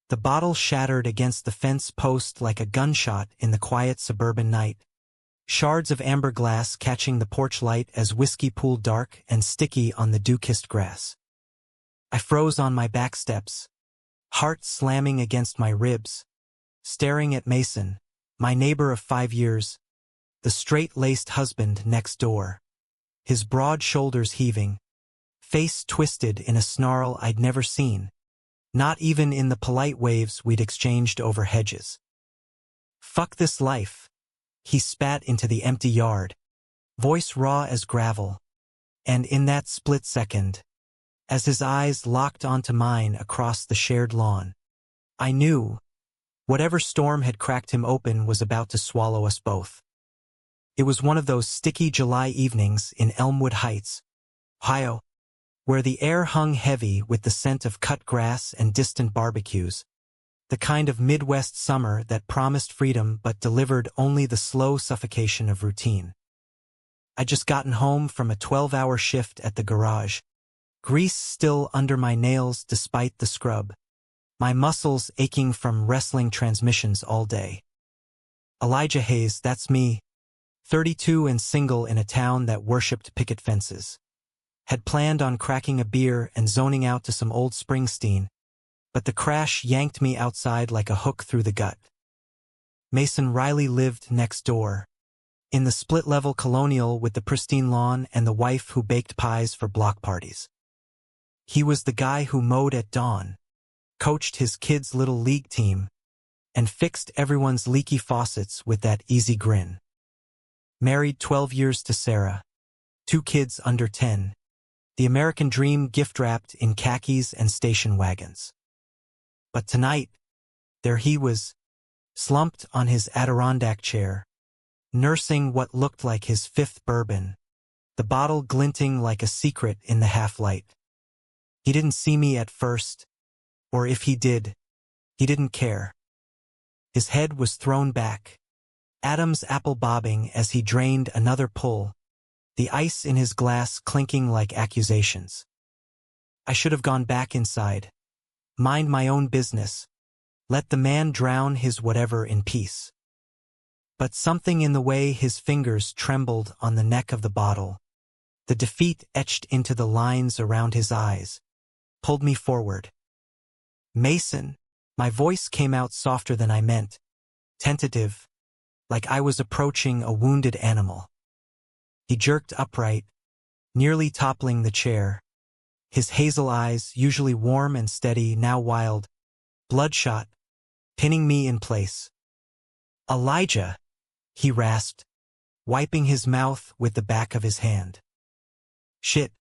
The bottle shattered against the fence post like a gunshot in the quiet suburban night. Shards of amber glass catching the porch light as whiskey pooled dark and sticky on the dew-kissed grass. I froze on my back steps, heart slamming against my ribs, staring at Mason, my neighbor of 5 years, the straight-laced husband next door, his broad shoulders heaving, face twisted in a snarl I'd never seen, not even in the polite waves we'd exchanged over hedges. "Fuck this life," he spat into the empty yard, voice raw as gravel, and in that split second, as his eyes locked onto mine across the shared lawn, I knew whatever storm had cracked him open was about to swallow us both. It was one of those sticky July evenings in Elmwood Heights, Ohio, where the air hung heavy with the scent of cut grass and distant barbecues, the kind of Midwest summer that promised freedom but delivered only the slow suffocation of routine. I'd just gotten home from a 12-hour shift at the garage, grease still under my nails despite the scrub, my muscles aching from wrestling transmissions all day. Elijah Hayes, that's me, 32 and single in a town that worshipped picket fences. Had planned on cracking a beer and zoning out to some old Springsteen, but the crash yanked me outside like a hook through the gut. Mason Riley lived next door, in the split-level colonial with the pristine lawn and the wife who baked pies for block parties. He was the guy who mowed at dawn, coached his kids' little league team, and fixed everyone's leaky faucets with that easy grin. Married 12 years to Sarah, 2 kids under 10, the American dream gift-wrapped in khakis and station wagons. But tonight, there he was, slumped on his Adirondack chair, nursing what looked like his 5th bourbon, the bottle glinting like a secret in the half-light. He didn't see me at first, or if he did, he didn't care. His head was thrown back, Adam's apple bobbing as he drained another pull, the ice in his glass clinking like accusations. I should have gone back inside, mind my own business, let the man drown his whatever in peace. But something in the way his fingers trembled on the neck of the bottle, the defeat etched into the lines around his eyes, pulled me forward. "Mason," my voice came out softer than I meant, tentative, like I was approaching a wounded animal. He jerked upright, nearly toppling the chair, his hazel eyes, usually warm and steady, now wild, bloodshot, pinning me in place. "Elijah," he rasped, wiping his mouth with the back of his hand. "Shit.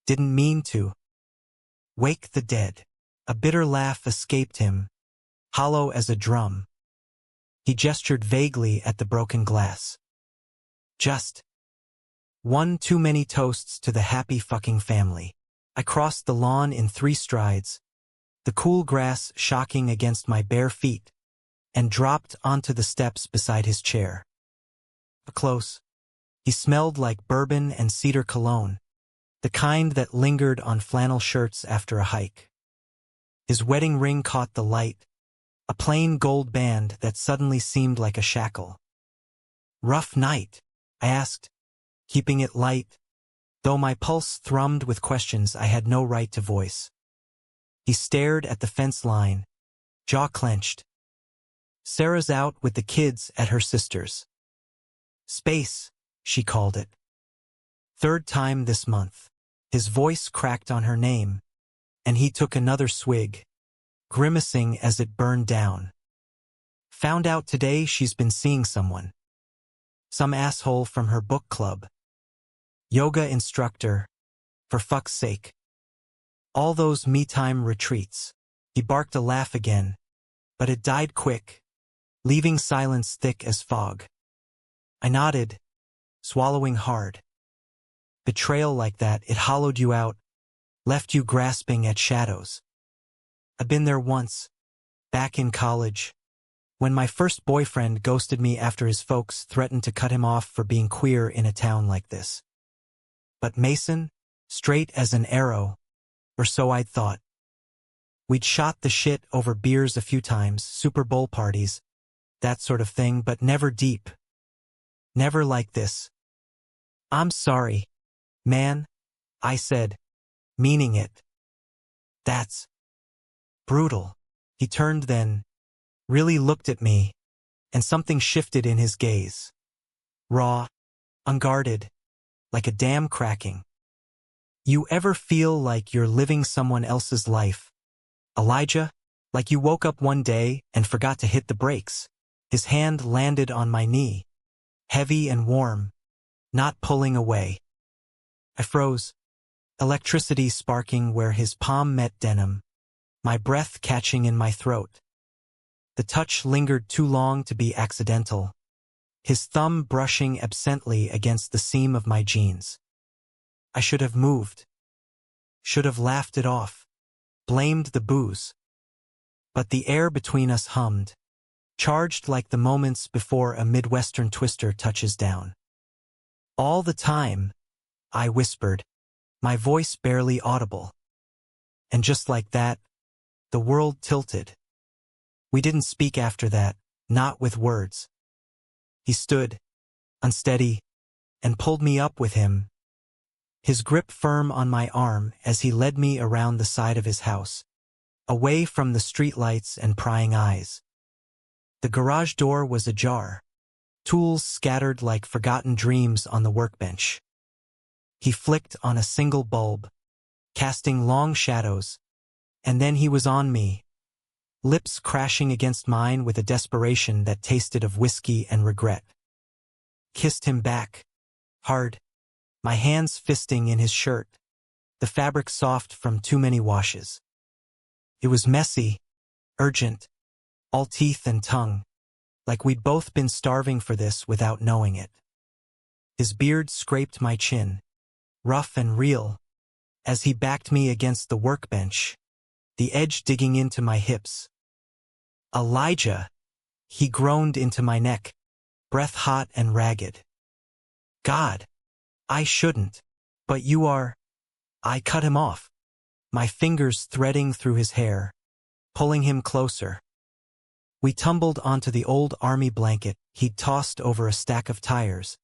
Didn't mean to. Wake the dead." A bitter laugh escaped him, hollow as a drum. He gestured vaguely at the broken glass. "Just one too many toasts to the happy fucking family." I crossed the lawn in 3 strides, the cool grass shocking against my bare feet, and dropped onto the steps beside his chair. Close, he smelled like bourbon and cedar cologne, the kind that lingered on flannel shirts after a hike. His wedding ring caught the light, a plain gold band that suddenly seemed like a shackle. "Rough night?" I asked, keeping it light, though my pulse thrummed with questions I had no right to voice. He stared at the fence line, jaw clenched. "Sarah's out with the kids at her sister's. Space," she called it. 3rd time this month. His voice cracked on her name, and he took another swig, grimacing as it burned down. "Found out today she's been seeing someone. Some asshole from her book club. Yoga instructor, for fuck's sake. All those me-time retreats." He barked a laugh again, but it died quick, leaving silence thick as fog. I nodded, swallowing hard. Betrayal like that, it hollowed you out, left you grasping at shadows. I've been there once, back in college, when my first boyfriend ghosted me after his folks threatened to cut him off for being queer in a town like this. But Mason, straight as an arrow, or so I'd thought. We'd shot the shit over beers a few times, Super Bowl parties, that sort of thing, but never deep. Never like this. "I'm sorry, man," I said, meaning it. "That's brutal." He turned then, really looked at me, and something shifted in his gaze. Raw, unguarded, like a dam cracking. "You ever feel like you're living someone else's life, Elijah? Like you woke up one day and forgot to hit the brakes?" His hand landed on my knee, heavy and warm, not pulling away. I froze, electricity sparking where his palm met denim, my breath catching in my throat. The touch lingered too long to be accidental, his thumb brushing absently against the seam of my jeans. I should have moved, should have laughed it off, blamed the booze. But the air between us hummed, charged like the moments before a Midwestern twister touches down. "All the time," I whispered, my voice barely audible. And just like that, the world tilted. We didn't speak after that, not with words. He stood, unsteady, and pulled me up with him, his grip firm on my arm as he led me around the side of his house, away from the streetlights and prying eyes. The garage door was ajar, tools scattered like forgotten dreams on the workbench. He flicked on a single bulb, casting long shadows, and then he was on me, lips crashing against mine with a desperation that tasted of whiskey and regret. Kissed him back, hard, my hands fisting in his shirt, the fabric soft from too many washes. It was messy, urgent, all teeth and tongue, like we'd both been starving for this without knowing it. His beard scraped my chin, rough and real, as he backed me against the workbench, the edge digging into my hips. "Elijah," he groaned into my neck, breath hot and ragged. "God, I shouldn't, but you are." I cut him off, my fingers threading through his hair, pulling him closer. We tumbled onto the old army blanket he'd tossed over a stack of tires,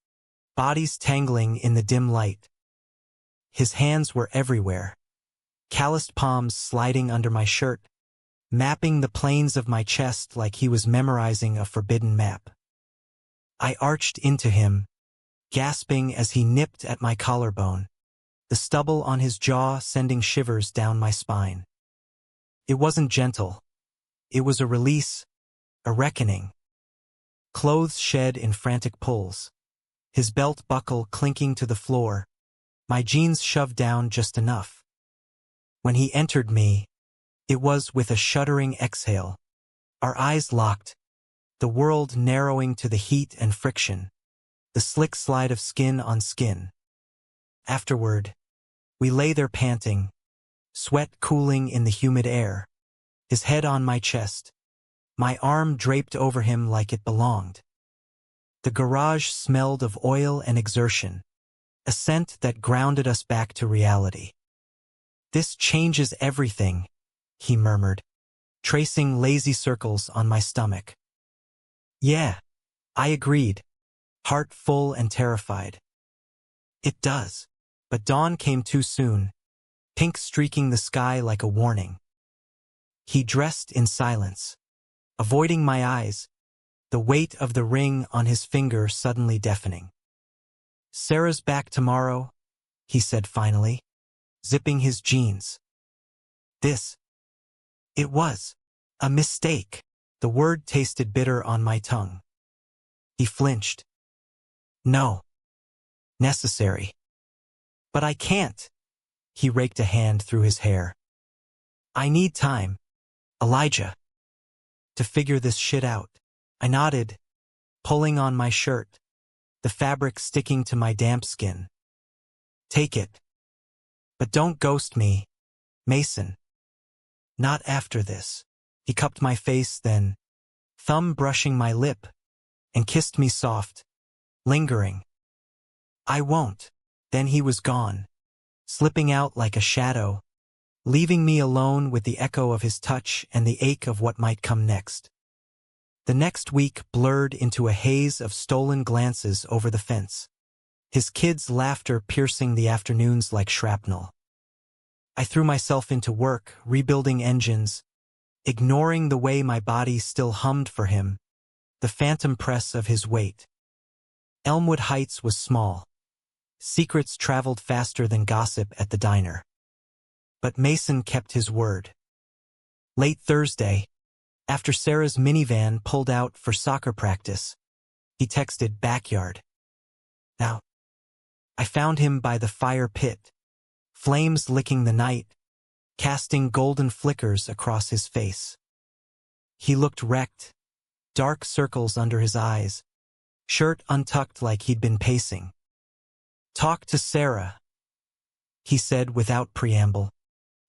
bodies tangling in the dim light. His hands were everywhere, calloused palms sliding under my shirt, mapping the planes of my chest like he was memorizing a forbidden map. I arched into him, gasping as he nipped at my collarbone, the stubble on his jaw sending shivers down my spine. It wasn't gentle. It was a release, a reckoning. Clothes shed in frantic pulls, his belt buckle clinking to the floor, my jeans shoved down just enough. When he entered me, it was with a shuddering exhale, our eyes locked, the world narrowing to the heat and friction, the slick slide of skin on skin. Afterward, we lay there panting, sweat cooling in the humid air, his head on my chest, my arm draped over him like it belonged. The garage smelled of oil and exertion, a scent that grounded us back to reality. "This changes everything," he murmured, tracing lazy circles on my stomach. "Yeah," I agreed, heart full and terrified. "It does." But dawn came too soon, pink streaking the sky like a warning. He dressed in silence, avoiding my eyes, the weight of the ring on his finger suddenly deafening. "Sarah's back tomorrow," he said finally, zipping his jeans. It was a mistake. The word tasted bitter on my tongue. He flinched. "No. Necessary." "But I can't." He raked a hand through his hair. "I need time, Elijah, to figure this shit out." I nodded, pulling on my shirt, the fabric sticking to my damp skin. "Take it. But don't ghost me, Mason. Not after this." He cupped my face then, thumb brushing my lip, and kissed me soft, lingering. "I won't." Then he was gone, slipping out like a shadow, leaving me alone with the echo of his touch and the ache of what might come next. The next week blurred into a haze of stolen glances over the fence, his kids' laughter piercing the afternoons like shrapnel. I threw myself into work, rebuilding engines, ignoring the way my body still hummed for him, the phantom press of his weight. Elmwood Heights was small. Secrets traveled faster than gossip at the diner. But Mason kept his word. Late Thursday, after Sarah's minivan pulled out for soccer practice, he texted backyard. Now, I found him by the fire pit, flames licking the night, casting golden flickers across his face. He looked wrecked, dark circles under his eyes, shirt untucked like he'd been pacing. Talk to Sarah, he said without preamble,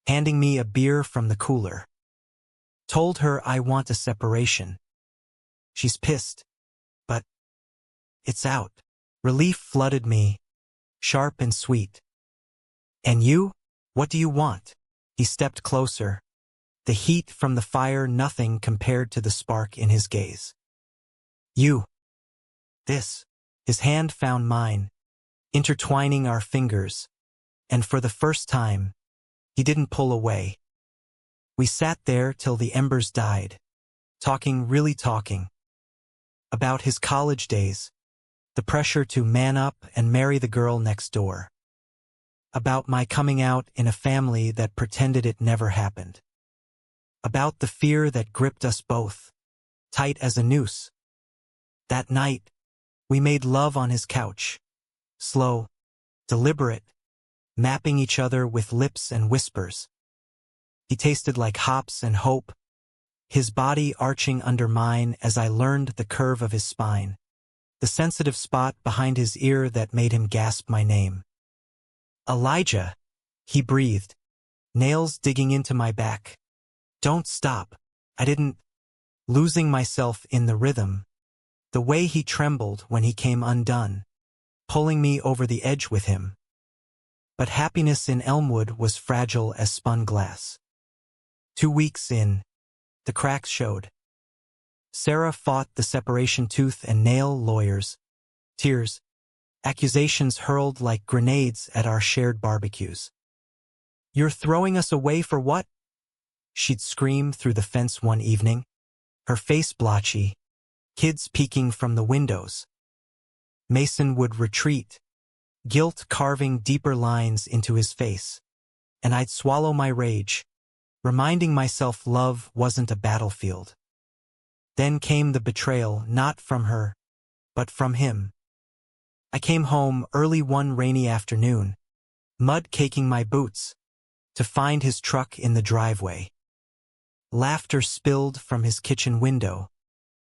handing me a beer from the cooler. Told her I want a separation. She's pissed, but it's out. Relief flooded me, sharp and sweet. And you? What do you want? He stepped closer, the heat from the fire nothing compared to the spark in his gaze. You. This. His hand found mine, intertwining our fingers, and for the first time, he didn't pull away. We sat there till the embers died, really talking. About his college days, the pressure to man up and marry the girl next door. About my coming out in a family that pretended it never happened. About the fear that gripped us both, tight as a noose. That night, we made love on his couch, slow, deliberate, mapping each other with lips and whispers. He tasted like hops and hope, his body arching under mine as I learned the curve of his spine, the sensitive spot behind his ear that made him gasp my name. Elijah, he breathed, nails digging into my back. Don't stop. I didn't, losing myself in the rhythm, the way he trembled when he came undone, pulling me over the edge with him. But happiness in Elmwood was fragile as spun glass. 2 weeks in, the cracks showed. Sarah fought the separation tooth and nail lawyers, tears, accusations hurled like grenades at our shared barbecues. You're throwing us away for what? She'd scream through the fence one evening, her face blotchy, kids peeking from the windows. Mason would retreat, guilt carving deeper lines into his face, and I'd swallow my rage, reminding myself love wasn't a battlefield. Then came the betrayal, not from her, but from him. I came home early one rainy afternoon, mud caking my boots, to find his truck in the driveway. Laughter spilled from his kitchen window,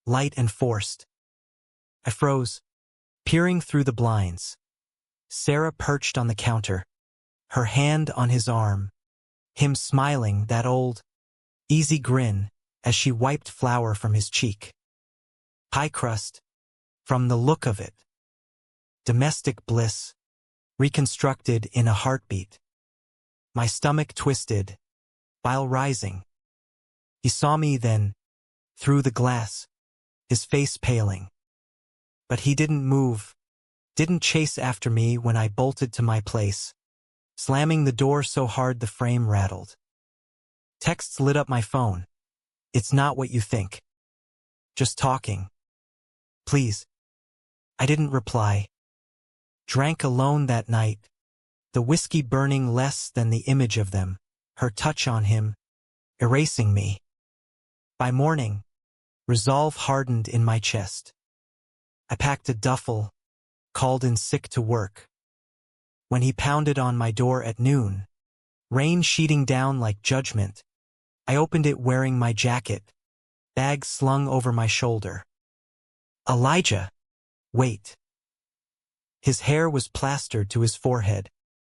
light and forced. I froze, peering through the blinds. Sarah perched on the counter, her hand on his arm, him smiling that old, easy grin as she wiped flour from his cheek. Pie crust, from the look of it. Domestic bliss, reconstructed in a heartbeat. My stomach twisted, while rising. He saw me then, through the glass, his face paling. But he didn't move, didn't chase after me when I bolted to my place, slamming the door so hard the frame rattled. Texts lit up my phone. It's not what you think. Just talking. Please. I didn't reply. Drank alone that night, the whiskey burning less than the image of them, her touch on him, erasing me. By morning, resolve hardened in my chest. I packed a duffel, called in sick to work. When he pounded on my door at noon, rain sheeting down like judgment, I opened it wearing my jacket, bag slung over my shoulder. Elijah! Wait. His hair was plastered to his forehead,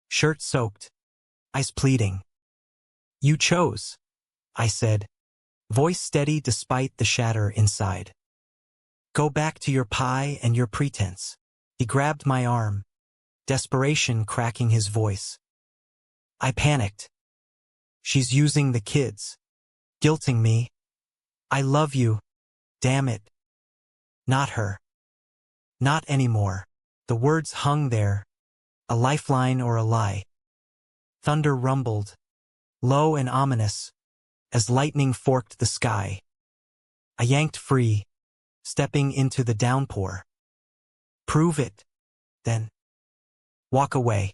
shirt soaked, eyes pleading. You chose, I said, voice steady despite the shatter inside. Go back to your pie and your pretense. He grabbed my arm, desperation cracking his voice. I panicked. She's using the kids. Guilting me. I love you. Damn it. Not her. Not anymore. The words hung there, a lifeline or a lie. Thunder rumbled, low and ominous, as lightning forked the sky. I yanked free, stepping into the downpour. Prove it, then. Walk away.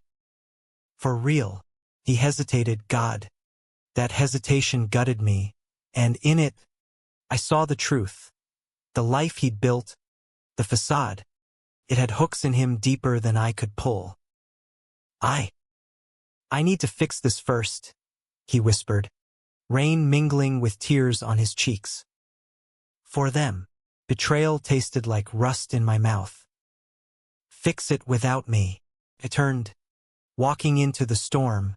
For real. He hesitated, God. That hesitation gutted me, and in it, I saw the truth. The life he'd built, the facade. It had hooks in him deeper than I could pull. I need to fix this first, he whispered, rain mingling with tears on his cheeks. For them, betrayal tasted like rust in my mouth. Fix it without me. I turned, walking into the storm,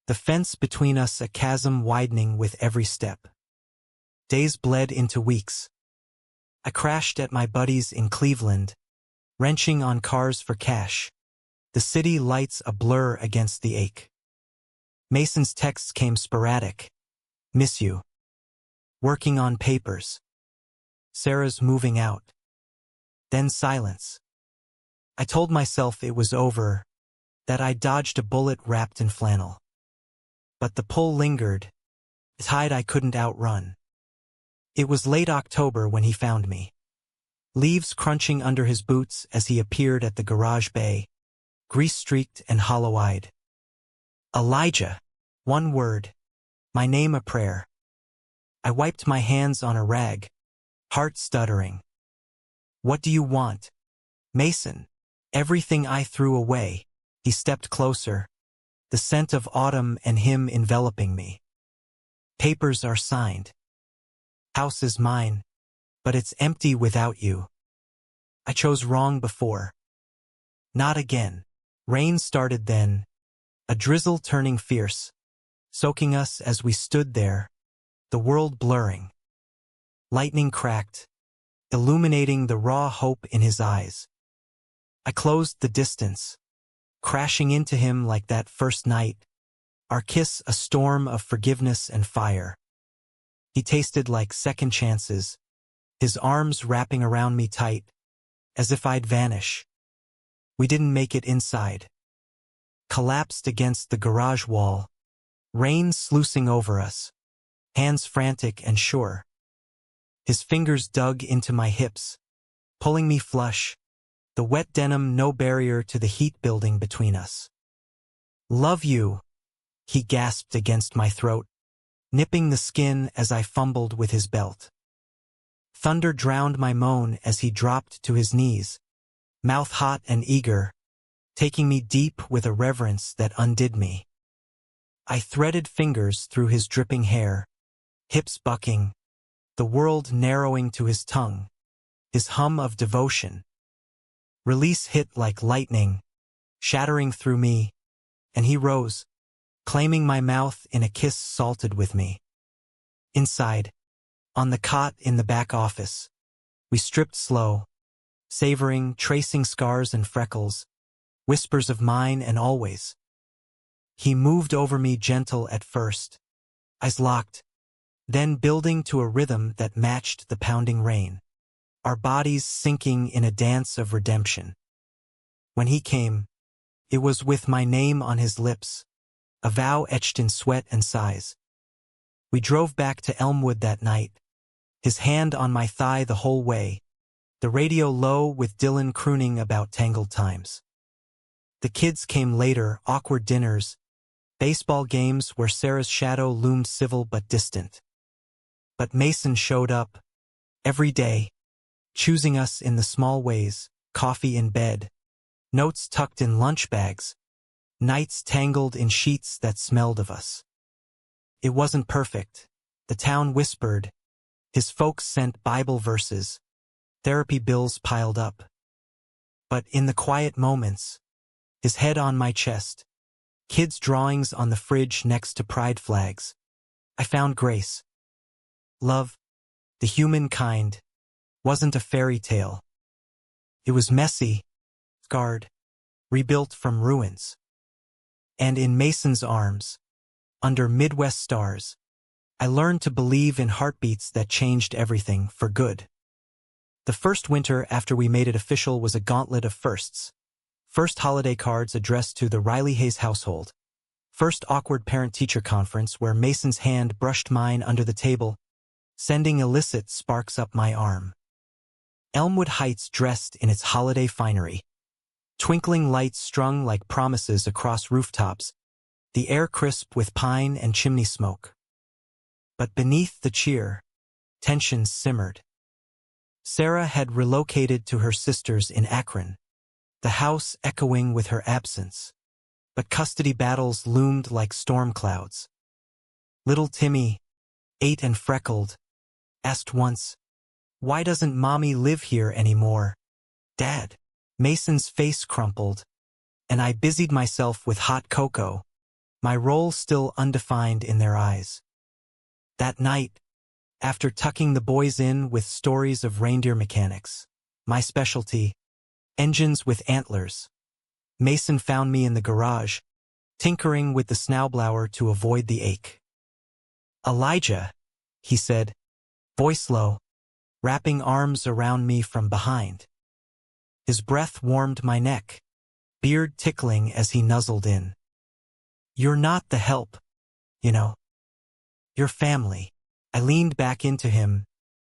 the fence between us a chasm widening with every step. Days bled into weeks. I crashed at my buddies in Cleveland, wrenching on cars for cash, the city lights a blur against the ache. Mason's texts came sporadic. Miss you. Working on papers. Sarah's moving out. Then silence. I told myself it was over, that I dodged a bullet wrapped in flannel. But the pull lingered, a tide I couldn't outrun. It was late October when he found me. Leaves crunching under his boots as he appeared at the garage bay, grease-streaked and hollow-eyed. Elijah. One word. My name a prayer. I wiped my hands on a rag, heart stuttering. What do you want? Mason. Everything I threw away. He stepped closer, the scent of autumn and him enveloping me. Papers are signed. House is mine, but it's empty without you. I chose wrong before. Not again. Rain started then, a drizzle turning fierce, soaking us as we stood there, the world blurring. Lightning cracked, illuminating the raw hope in his eyes. I closed the distance, crashing into him like that first night, our kiss a storm of forgiveness and fire. He tasted like second chances, his arms wrapping around me tight, as if I'd vanish. We didn't make it inside. Collapsed against the garage wall, rain sluicing over us, hands frantic and sure. His fingers dug into my hips, pulling me flush, the wet denim no barrier to the heat building between us. Love you, he gasped against my throat, nipping the skin as I fumbled with his belt. Thunder drowned my moan as he dropped to his knees, mouth hot and eager, taking me deep with a reverence that undid me. I threaded fingers through his dripping hair, hips bucking, the world narrowing to his tongue, his hum of devotion. Release hit like lightning, shattering through me, and he rose, claiming my mouth in a kiss salted with me. Inside, on the cot in the back office, we stripped slow, savoring, tracing scars and freckles, whispers of mine and always. He moved over me gentle at first, eyes locked, then building to a rhythm that matched the pounding rain, our bodies sinking in a dance of redemption. When he came, it was with my name on his lips, a vow etched in sweat and sighs. We drove back to Elmwood that night, his hand on my thigh the whole way, the radio low with Dylan crooning about tangled times. The kids came later, awkward dinners, baseball games where Sarah's shadow loomed civil but distant. But Mason showed up, every day, choosing us in the small ways, coffee in bed, notes tucked in lunch bags, nights tangled in sheets that smelled of us. It wasn't perfect, the town whispered, his folks sent Bible verses, therapy bills piled up. But in the quiet moments, his head on my chest, kids' drawings on the fridge next to pride flags, I found grace. Love, the human kind, wasn't a fairy tale. It was messy, scarred, rebuilt from ruins. And in Mason's arms, under Midwest stars, I learned to believe in heartbeats that changed everything for good. The first winter after we made it official was a gauntlet of firsts. First holiday cards addressed to the Riley Hayes household. First awkward parent-teacher conference where Mason's hand brushed mine under the table, sending illicit sparks up my arm. Elmwood Heights dressed in its holiday finery. Twinkling lights strung like promises across rooftops, the air crisp with pine and chimney smoke. But beneath the cheer, tensions simmered. Sarah had relocated to her sister's in Akron, the house echoing with her absence. But custody battles loomed like storm clouds. Little Timmy, 8 and freckled, asked once, "Why doesn't Mommy live here anymore, Dad?" Mason's face crumpled, and I busied myself with hot cocoa, my role still undefined in their eyes. That night, after tucking the boys in with stories of reindeer mechanics, my specialty, engines with antlers, Mason found me in the garage, tinkering with the snowblower to avoid the ache. "Elijah," he said, voice low, wrapping arms around me from behind. His breath warmed my neck, beard tickling as he nuzzled in. "You're not the help, you know. You're family." I leaned back into him,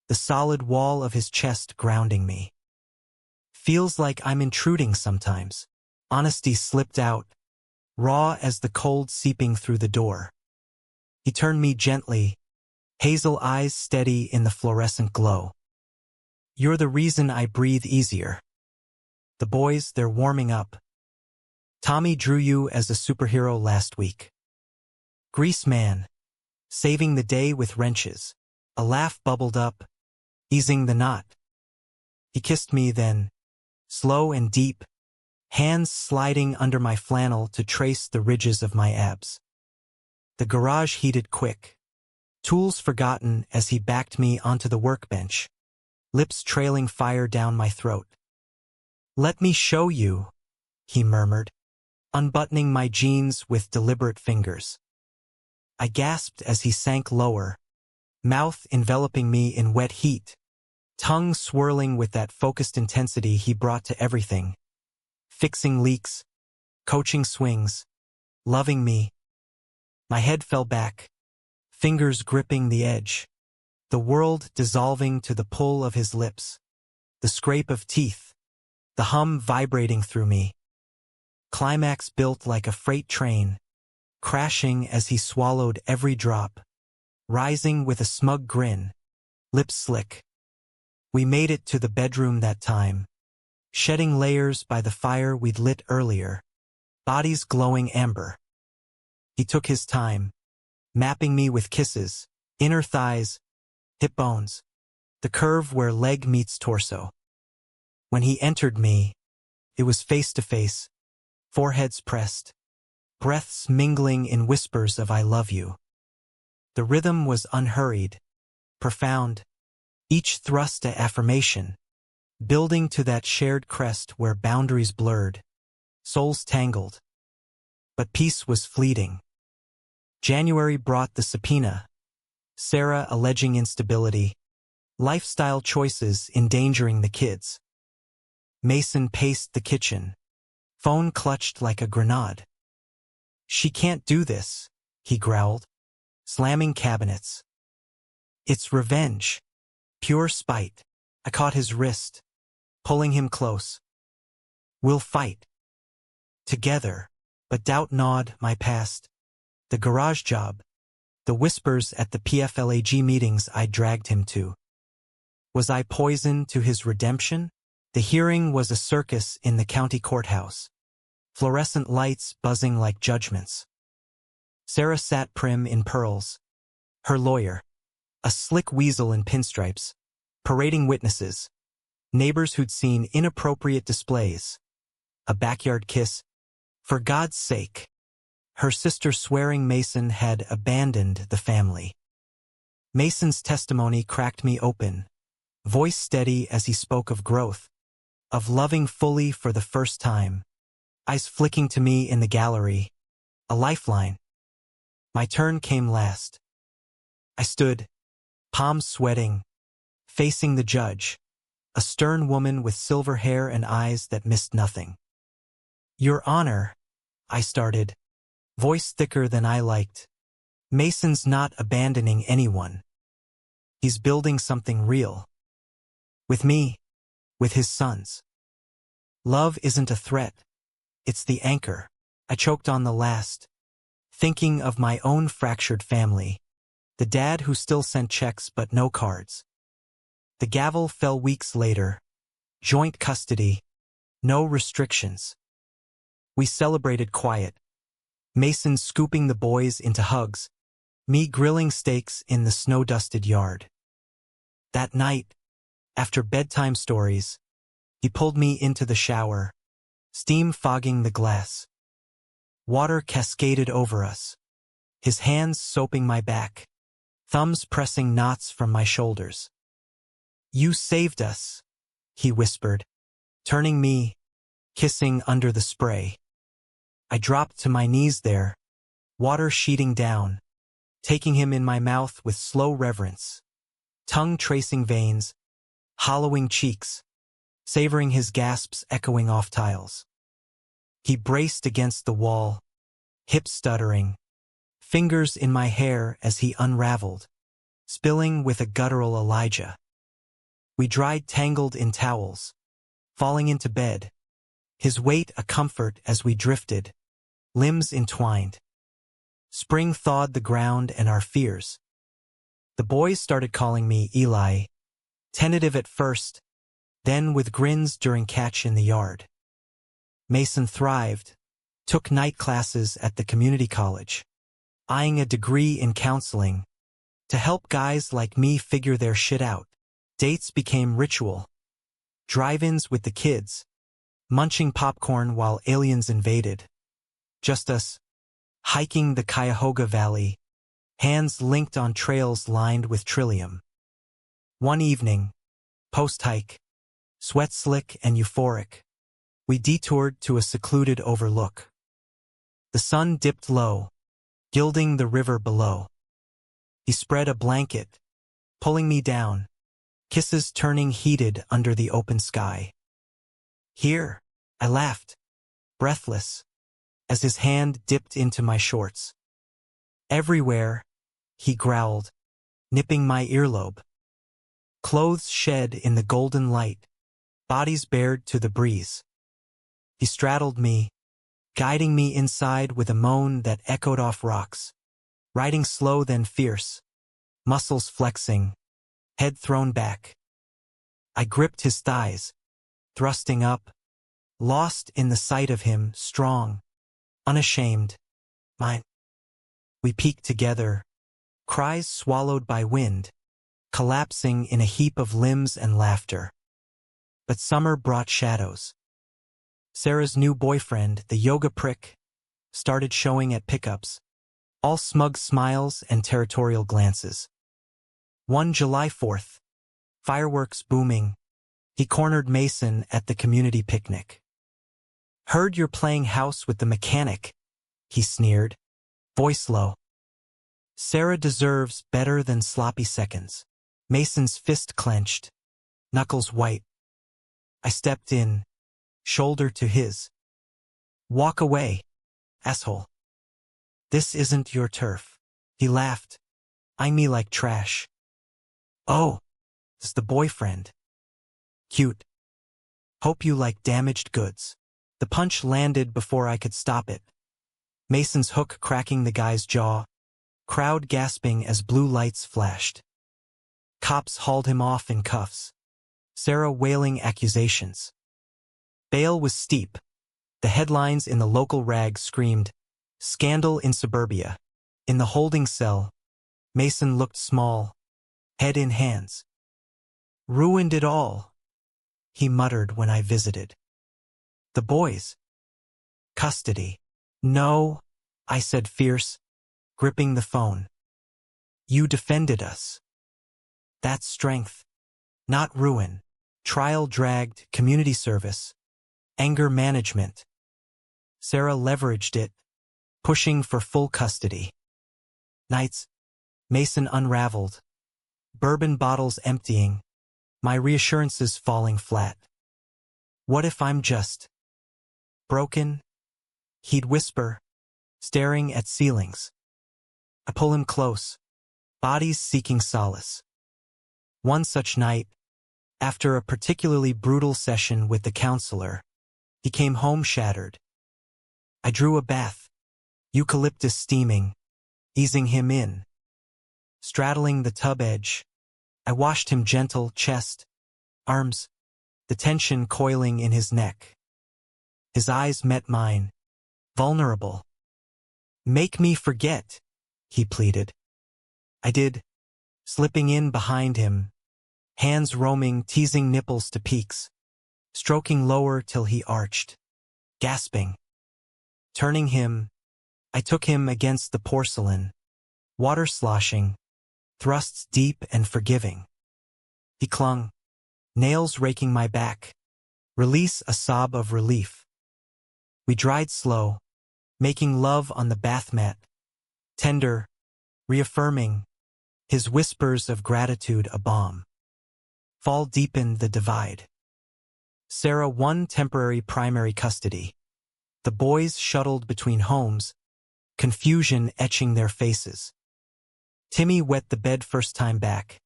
the solid wall of his chest grounding me. "Feels like I'm intruding sometimes." Honesty slipped out, raw as the cold seeping through the door. He turned me gently, hazel eyes steady in the fluorescent glow. "You're the reason I breathe easier. The boys, they're warming up. Tommy drew you as a superhero last week. Grease man, saving the day with wrenches." A laugh bubbled up, easing the knot. He kissed me then, slow and deep, hands sliding under my flannel to trace the ridges of my abs. The garage heated quick, tools forgotten as he backed me onto the workbench, lips trailing fire down my throat. "Let me show you," he murmured, unbuttoning my jeans with deliberate fingers. I gasped as he sank lower, mouth enveloping me in wet heat, tongue swirling with that focused intensity he brought to everything. Fixing leaks, coaching swings, loving me. My head fell back, fingers gripping the edge, the world dissolving to the pull of his lips, the scrape of teeth, the hum vibrating through me. Climax built like a freight train, crashing as he swallowed every drop, rising with a smug grin, lips slick. We made it to the bedroom that time, shedding layers by the fire we'd lit earlier, bodies glowing amber. He took his time, mapping me with kisses, inner thighs, hip bones, the curve where leg meets torso. When he entered me, it was face to face, foreheads pressed, breaths mingling in whispers of "I love you." The rhythm was unhurried, profound, each thrust a affirmation, building to that shared crest where boundaries blurred, souls tangled. But peace was fleeting. January brought the subpoena, Sarah alleging instability, lifestyle choices endangering the kids. Mason paced the kitchen, phone clutched like a grenade. "She can't do this," he growled, slamming cabinets. "It's revenge, pure spite." I caught his wrist, pulling him close. "We'll fight. Together." But doubt gnawed my past. The garage job, the whispers at the PFLAG meetings I dragged him to. Was I poison to his redemption? The hearing was a circus in the county courthouse, fluorescent lights buzzing like judgments. Sarah sat prim in pearls. Her lawyer, a slick weasel in pinstripes, parading witnesses, neighbors who'd seen inappropriate displays, a backyard kiss. For God's sake. Her sister swearing Mason had abandoned the family. Mason's testimony cracked me open, voice steady as he spoke of growth, of loving fully for the first time, eyes flicking to me in the gallery, a lifeline. My turn came last. I stood, palms sweating, facing the judge, a stern woman with silver hair and eyes that missed nothing. "Your Honor," I started, voice thicker than I liked. "Mason's not abandoning anyone. He's building something real. With me, with his sons. Love isn't a threat. It's the anchor." I choked on the last, thinking of my own fractured family, the dad who still sent checks but no cards. The gavel fell weeks later. Joint custody, no restrictions. We celebrated quiet, Mason scooping the boys into hugs, me grilling steaks in the snow-dusted yard. That night, after bedtime stories, he pulled me into the shower, steam fogging the glass. Water cascaded over us, his hands soaping my back, thumbs pressing knots from my shoulders. "You saved us," he whispered, turning me, kissing under the spray. I dropped to my knees there, water sheeting down, taking him in my mouth with slow reverence, tongue tracing veins, hollowing cheeks, savoring his gasps echoing off tiles. He braced against the wall, hips stuttering, fingers in my hair as he unraveled, spilling with a guttural Elijah. We dried tangled in towels, falling into bed, his weight a comfort as we drifted, limbs entwined. Spring thawed the ground and our fears. The boys started calling me Eli, tentative at first, then with grins during catch in the yard. Mason thrived, took night classes at the community college, eyeing a degree in counseling, to help guys like me figure their shit out. Dates became ritual. Drive-ins with the kids, munching popcorn while aliens invaded. Just us, hiking the Cuyahoga Valley, hands linked on trails lined with trillium. One evening, post-hike, sweat slick and euphoric, we detoured to a secluded overlook. The sun dipped low, gilding the river below. He spread a blanket, pulling me down, kisses turning heated under the open sky. "Here," I laughed, breathless, as his hand dipped into my shorts. "Everywhere," he growled, nipping my earlobe. Clothes shed in the golden light, bodies bared to the breeze. He straddled me, guiding me inside with a moan that echoed off rocks, riding slow then fierce, muscles flexing, head thrown back. I gripped his thighs, thrusting up, lost in the sight of him, strong, unashamed, mine. We peaked together, cries swallowed by wind, collapsing in a heap of limbs and laughter. But summer brought shadows. Sarah's new boyfriend, the yoga prick, started showing at pickups, all smug smiles and territorial glances. One July 4th, fireworks booming, he cornered Mason at the community picnic. "Heard you're playing house with the mechanic," he sneered, voice low. Sarah deserves better than sloppy seconds. Mason's fist clenched, knuckles white. I stepped in, shoulder to his. "Walk away, asshole. This isn't your turf." He laughed, eyeing me like trash. "Oh, it's the boyfriend. Cute. Hope you like damaged goods." The punch landed before I could stop it. Mason's hook cracking the guy's jaw, crowd gasping as blue lights flashed. Cops hauled him off in cuffs, Sarah wailing accusations. Bail was steep. The headlines in the local rag screamed, "Scandal in Suburbia." In the holding cell, Mason looked small, head in hands. "Ruined it all," he muttered when I visited. "The boys." "Custody." "No," I said fierce, gripping the phone. "You defended us. That's strength, not ruin." Trial dragged, community service, anger management. Sarah leveraged it, pushing for full custody. Nights, Mason unraveled. Bourbon bottles emptying. My reassurances falling flat. What if I'm just broken? He'd whisper, staring at ceilings. I pull him close, bodies seeking solace. One such night, after a particularly brutal session with the counselor, he came home shattered. I drew a bath, eucalyptus steaming, easing him in. Straddling the tub edge, I washed him gentle, chest, arms, the tension coiling in his neck. His eyes met mine, vulnerable. Make me forget, he pleaded. I did, slipping in behind him, hands roaming, teasing nipples to peaks, stroking lower till he arched, gasping. Turning him, I took him against the porcelain, water sloshing, thrusts deep and forgiving. He clung, nails raking my back, release a sob of relief. We dried slow, making love on the bath mat, tender, reaffirming, his whispers of gratitude a balm. Fall deepened the divide. Sarah won temporary primary custody. The boys shuttled between homes, confusion etching their faces. Timmy wet the bed first time back.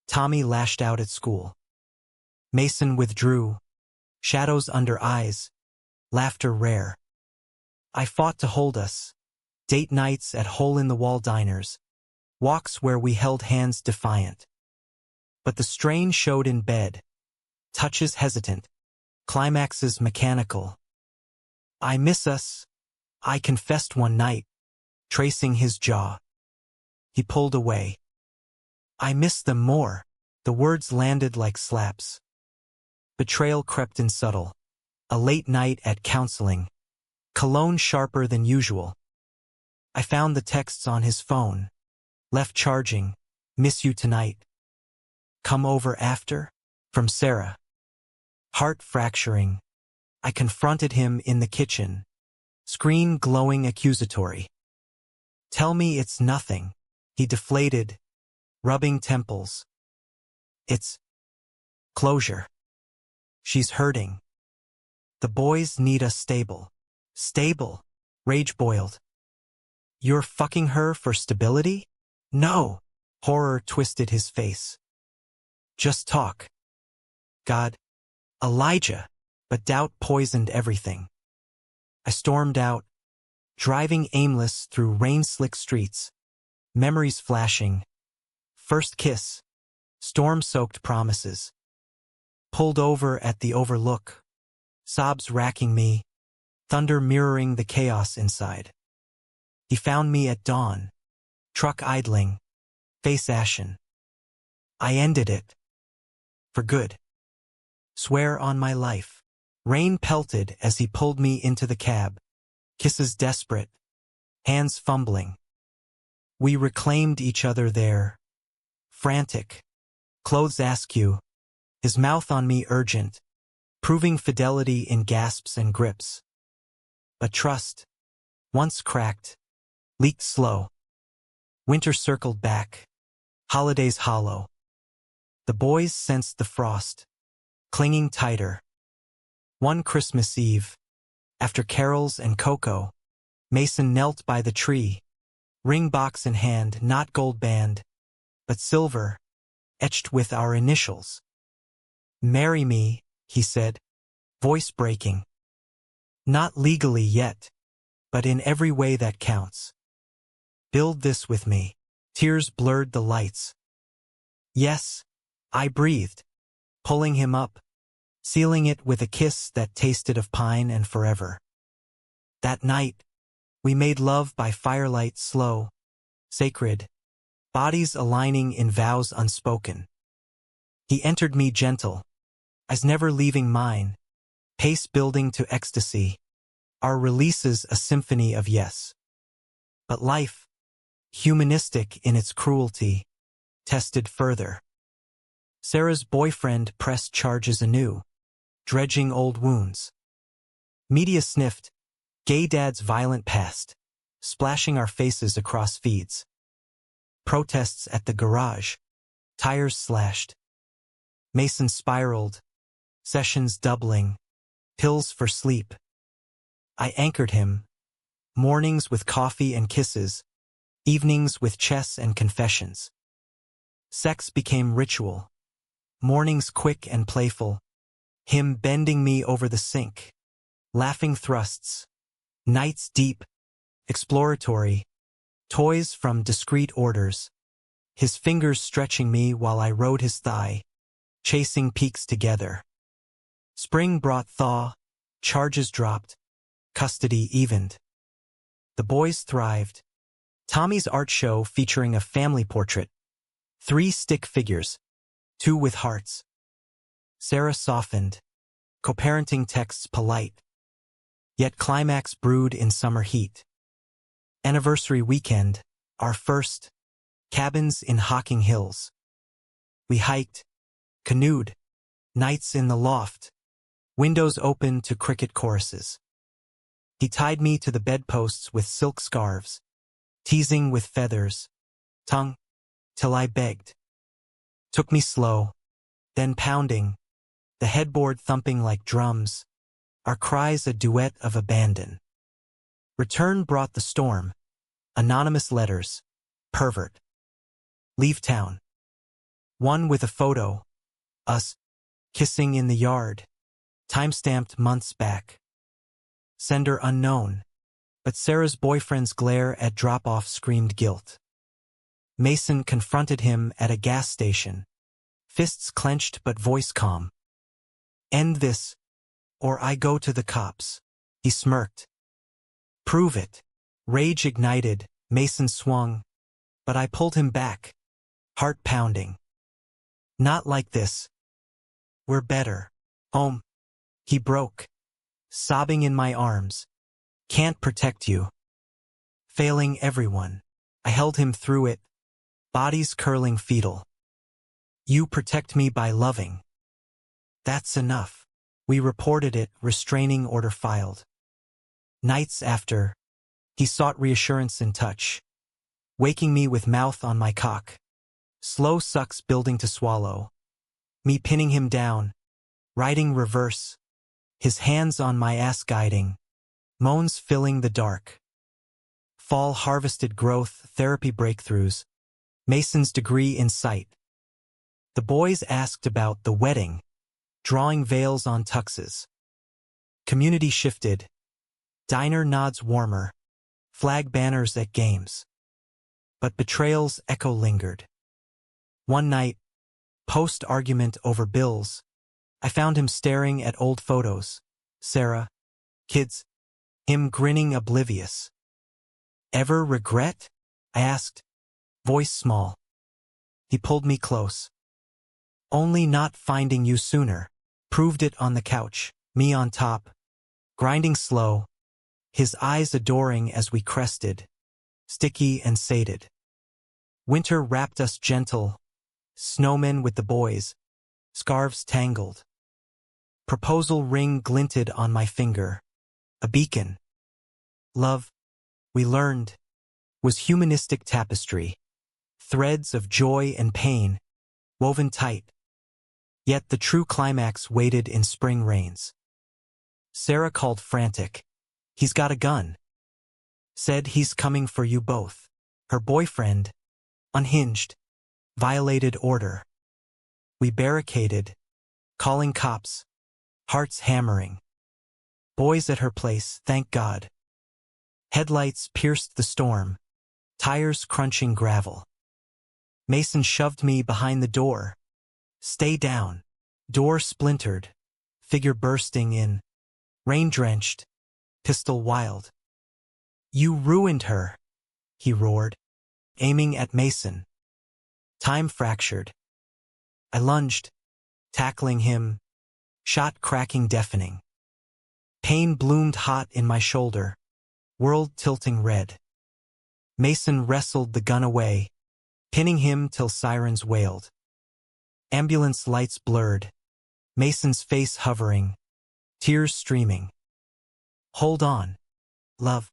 Tommy lashed out at school. Mason withdrew, shadows under eyes, laughter rare. I fought to hold us, date nights at hole-in-the-wall diners, walks where we held hands defiant. But the strain showed in bed, touches hesitant, climaxes mechanical. I miss us, I confessed one night, tracing his jaw. He pulled away. I miss them more, the words landed like slaps. Betrayal crept in subtle, a late night at counseling, cologne sharper than usual. I found the texts on his phone, left charging, miss you tonight. Come over after? From Sarah. Heart fracturing, I confronted him in the kitchen, screen glowing accusatory. Tell me it's nothing, he deflated, rubbing temples. It's closure. She's hurting. The boys need us stable. Stable, rage boiled. You're fucking her for stability? No. Horror twisted his face. Just talk. God. Elijah. But doubt poisoned everything. I stormed out, driving aimless through rain-slick streets, memories flashing. First kiss, storm-soaked promises. Pulled over at the overlook, sobs racking me, thunder mirroring the chaos inside. He found me at dawn, truck idling, face ashen. I ended it. For good. Swear on my life. Rain pelted as he pulled me into the cab, kisses desperate, hands fumbling. We reclaimed each other there, frantic, clothes askew, his mouth on me urgent, proving fidelity in gasps and grips. But trust, once cracked, leaked slow. Winter circled back, holidays hollow. The boys sensed the frost, clinging tighter. One Christmas Eve, after carols and cocoa, Mason knelt by the tree, ring box in hand, not gold band, but silver, etched with our initials. Marry me, he said, voice breaking. Not legally yet, but in every way that counts. Build this with me. Tears blurred the lights. Yes, I breathed, pulling him up, sealing it with a kiss that tasted of pine and forever. That night, we made love by firelight slow, sacred, bodies aligning in vows unspoken. He entered me gentle, as never leaving mine, pace building to ecstasy, our releases a symphony of yes. But life, humanistic in its cruelty, tested further. Sarah's boyfriend pressed charges anew, dredging old wounds. Media sniffed, gay dad's violent past, splashing our faces across feeds. Protests at the garage. Tires slashed. Mason spiraled. Sessions doubling. Pills for sleep. I anchored him. Mornings with coffee and kisses. Evenings with chess and confessions. Sex became ritual. Mornings quick and playful. Him bending me over the sink. Laughing thrusts. Nights deep. Exploratory. Toys from discreet orders. His fingers stretching me while I rode his thigh. Chasing peaks together. Spring brought thaw. Charges dropped. Custody evened. The boys thrived. Tommy's art show featuring a family portrait. 3 stick figures. 2 with hearts. Sarah softened. Co-parenting texts polite. Yet climax brewed in summer heat. Anniversary weekend. Our first. Cabins in Hocking Hills. We hiked. Canoed. Nights in the loft. Windows open to cricket choruses. He tied me to the bedposts with silk scarves. Teasing with feathers. Tongue. Till I begged. Took me slow. Then pounding. The headboard thumping like drums. Our cries a duet of abandon. Return brought the storm. Anonymous letters. Pervert. Leave town. One with a photo. Us. Kissing in the yard. Time-stamped months back. Sender unknown. But Sarah's boyfriend's glare at drop-off screamed guilt. Mason confronted him at a gas station. Fists clenched but voice calm. End this, or I go to the cops. He smirked. Prove it. Rage ignited, Mason swung. But I pulled him back. Heart pounding. Not like this. We're better. Home. He broke. Sobbing in my arms. Can't protect you. Failing everyone. I held him through it. Bodies curling fetal. You protect me by loving. That's enough. We reported it, restraining order filed. Nights after, he sought reassurance in touch. Waking me with mouth on my cock. Slow sucks building to swallow. Me pinning him down. Riding reverse. His hands on my ass guiding. Moans filling the dark. Fall harvested growth, therapy breakthroughs. Mason's degree in sight. The boys asked about the wedding. Drawing veils on tuxes. Community shifted. Diner nods warmer. Flag banners at games. But betrayal's echo lingered. One night, post-argument over bills, I found him staring at old photos. Sarah, kids, him grinning oblivious. Ever regret? I asked, voice small. He pulled me close. Only not finding you sooner. Proved it on the couch, me on top. Grinding slow. His eyes adoring as we crested. Sticky and sated. Winter wrapped us gentle. Snowmen with the boys. Scarves tangled. Proposal ring glinted on my finger. A beacon. Love, we learned, was humanistic tapestry. Threads of joy and pain, woven tight. Yet the true climax waited in spring rains. Sarah called frantic. He's got a gun. Said he's coming for you both. Her boyfriend, unhinged, violated order. We barricaded, calling cops, hearts hammering. Boys at her place, thank God. Headlights pierced the storm, tires crunching gravel. Mason shoved me behind the door. Stay down. Door splintered, figure bursting in. Rain-drenched, pistol wild. You ruined her, he roared, aiming at Mason. Time fractured. I lunged, tackling him, shot cracking deafening. Pain bloomed hot in my shoulder, world tilting red. Mason wrestled the gun away, pinning him till sirens wailed. Ambulance lights blurred, Mason's face hovering, tears streaming. Hold on, love.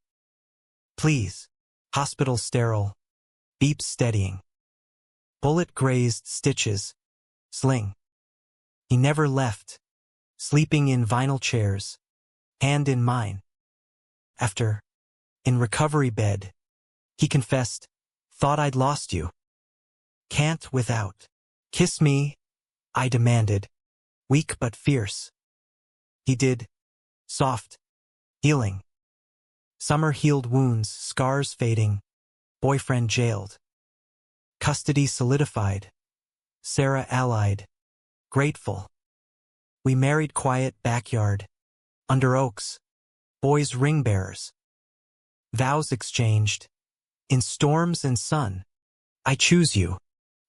Please. Hospital sterile. beep steadying. Bullet grazed stitches. Sling. He never left, sleeping in vinyl chairs, hand in mine. After, in recovery bed, he confessed, thought I'd lost you. Can't without. Kiss me, I demanded, weak but fierce. He did, soft, healing. Summer healed wounds, scars fading, boyfriend jailed. Custody solidified, Sarah allied, grateful. We married quiet backyard, under oaks, boys ring bearers. Vows exchanged, in storms and sun. I choose you.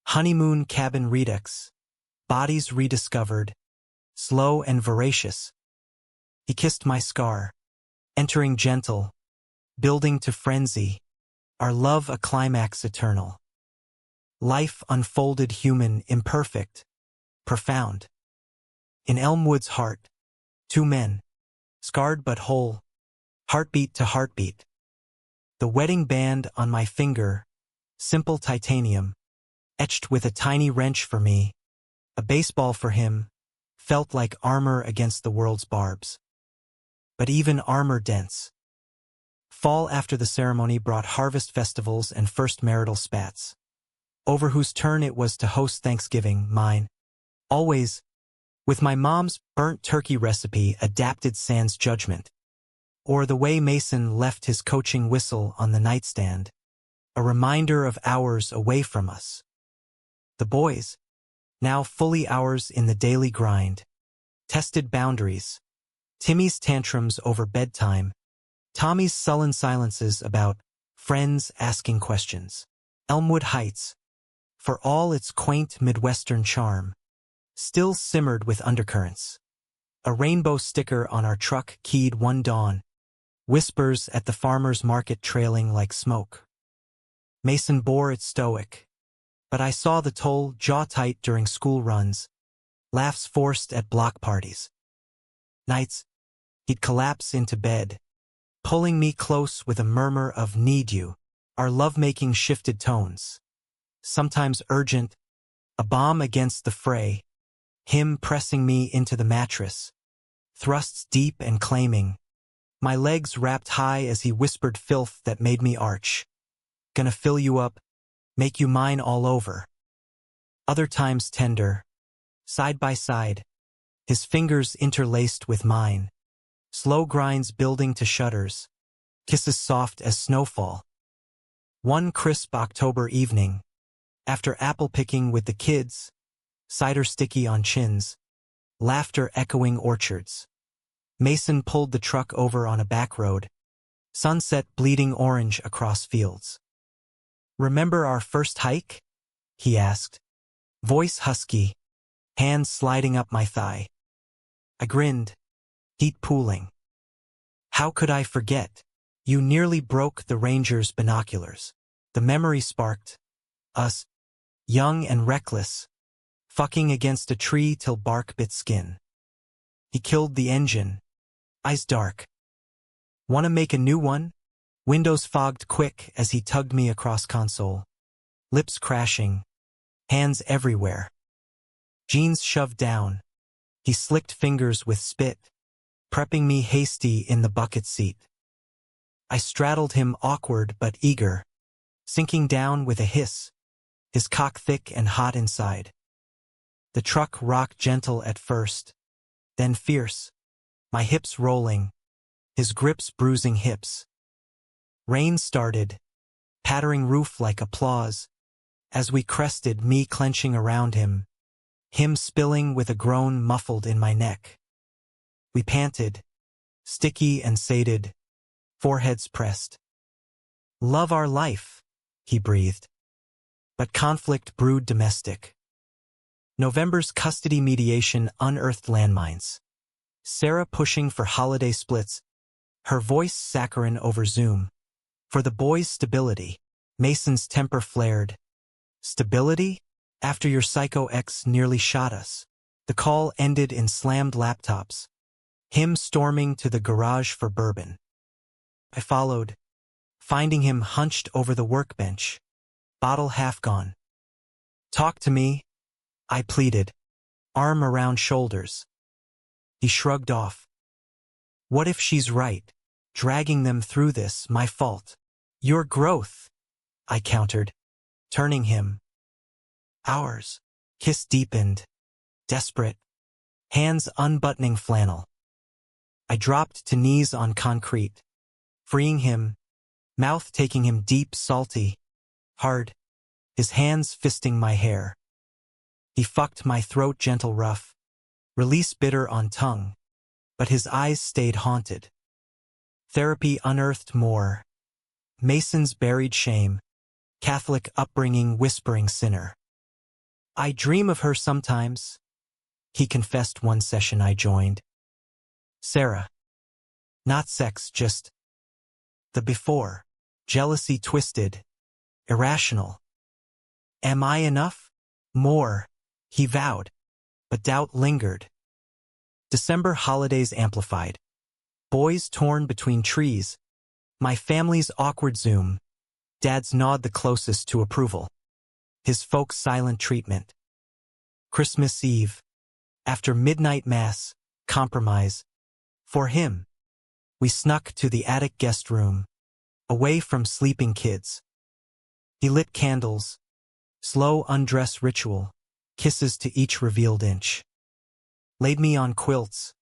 Honeymoon cabin redux, bodies rediscovered, slow and voracious. He kissed my scar, entering gentle, building to frenzy, our love a climax eternal. Life unfolded human, imperfect, profound. In Elmwood's heart, two men, scarred but whole, heartbeat to heartbeat. The wedding band on my finger, simple titanium, etched with a tiny wrench for me, a baseball for him, felt like armor against the world's barbs. But even armor dense. Fall after the ceremony brought harvest festivals and first marital spats. Over whose turn it was to host Thanksgiving, mine. Always, with my mom's burnt turkey recipe adapted sans judgment. Or the way Mason left his coaching whistle on the nightstand, a reminder of hours away from us. The boys, now fully ours in the daily grind, tested boundaries. Timmy's tantrums over bedtime, Tommy's sullen silences about friends asking questions. Elmwood Heights, for all its quaint Midwestern charm, still simmered with undercurrents. A rainbow sticker on our truck keyed one dawn, whispers at the farmer's market trailing like smoke. Mason bore it stoic, but I saw the toll jaw tight during school runs, laughs forced at block parties. Nights, he'd collapse into bed, pulling me close with a murmur of need you. Our lovemaking shifted tones, sometimes urgent, a bomb against the fray, him pressing me into the mattress, thrusts deep and claiming, my legs wrapped high as he whispered filth that made me arch. Gonna fill you up, make you mine all over. Other times tender, side by side, his fingers interlaced with mine, slow grinds building to shudders, kisses soft as snowfall. One crisp October evening, after apple picking with the kids, cider sticky on chins, laughter echoing orchards. Mason pulled the truck over on a back road, sunset bleeding orange across fields. Remember our first hike? He asked, voice husky, hands sliding up my thigh. I grinned, heat pooling. How could I forget? You nearly broke the ranger's binoculars. The memory sparked. Us, young and reckless, fucking against a tree till bark bit skin. He killed the engine, eyes dark. Wanna make a new one? Windows fogged quick as he tugged me across console. Lips crashing, hands everywhere. Jeans shoved down. He slicked fingers with spit, prepping me hasty in the bucket seat. I straddled him awkward but eager, sinking down with a hiss, his cock thick and hot inside. The truck rocked gentle at first, then fierce, my hips rolling, his grips bruising hips. Rain started, pattering roof like applause, as we crested, me clenching around him spilling with a groan muffled in my neck. We panted, sticky and sated, foreheads pressed. Love our life, he breathed. But conflict brewed domestic. November's custody mediation unearthed landmines. Sarah pushing for holiday splits, her voice saccharine over Zoom. For the boys' stability, Mason's temper flared. Stability? After your psycho ex nearly shot us. The call ended in slammed laptops, him storming to the garage for bourbon. I followed, finding him hunched over the workbench, bottle half gone. Talk to me, I pleaded, arm around shoulders. He shrugged off. What if she's right? Dragging them through this, my fault. Your growth, I countered, turning him. Ours. Kiss deepened, desperate, hands unbuttoning flannel. I dropped to knees on concrete, freeing him, mouth taking him deep, salty, hard, his hands fisting my hair. He fucked my throat gentle rough, release bitter on tongue, but his eyes stayed haunted. Therapy unearthed more. Mason's buried shame, Catholic upbringing whispering sinner. I dream of her sometimes, he confessed one session I joined. Sarah. Not sex, just the before. Jealousy twisted, irrational. Am I enough? More, he vowed, but doubt lingered. December holidays amplified. Boys torn between trees. My family's awkward Zoom. Dad's nod the closest to approval. His folks' silent treatment. Christmas Eve. After midnight mass, compromise. For him. We snuck to the attic guest room, away from sleeping kids. He lit candles. Slow undress ritual. Kisses to each revealed inch. Laid me on quilts.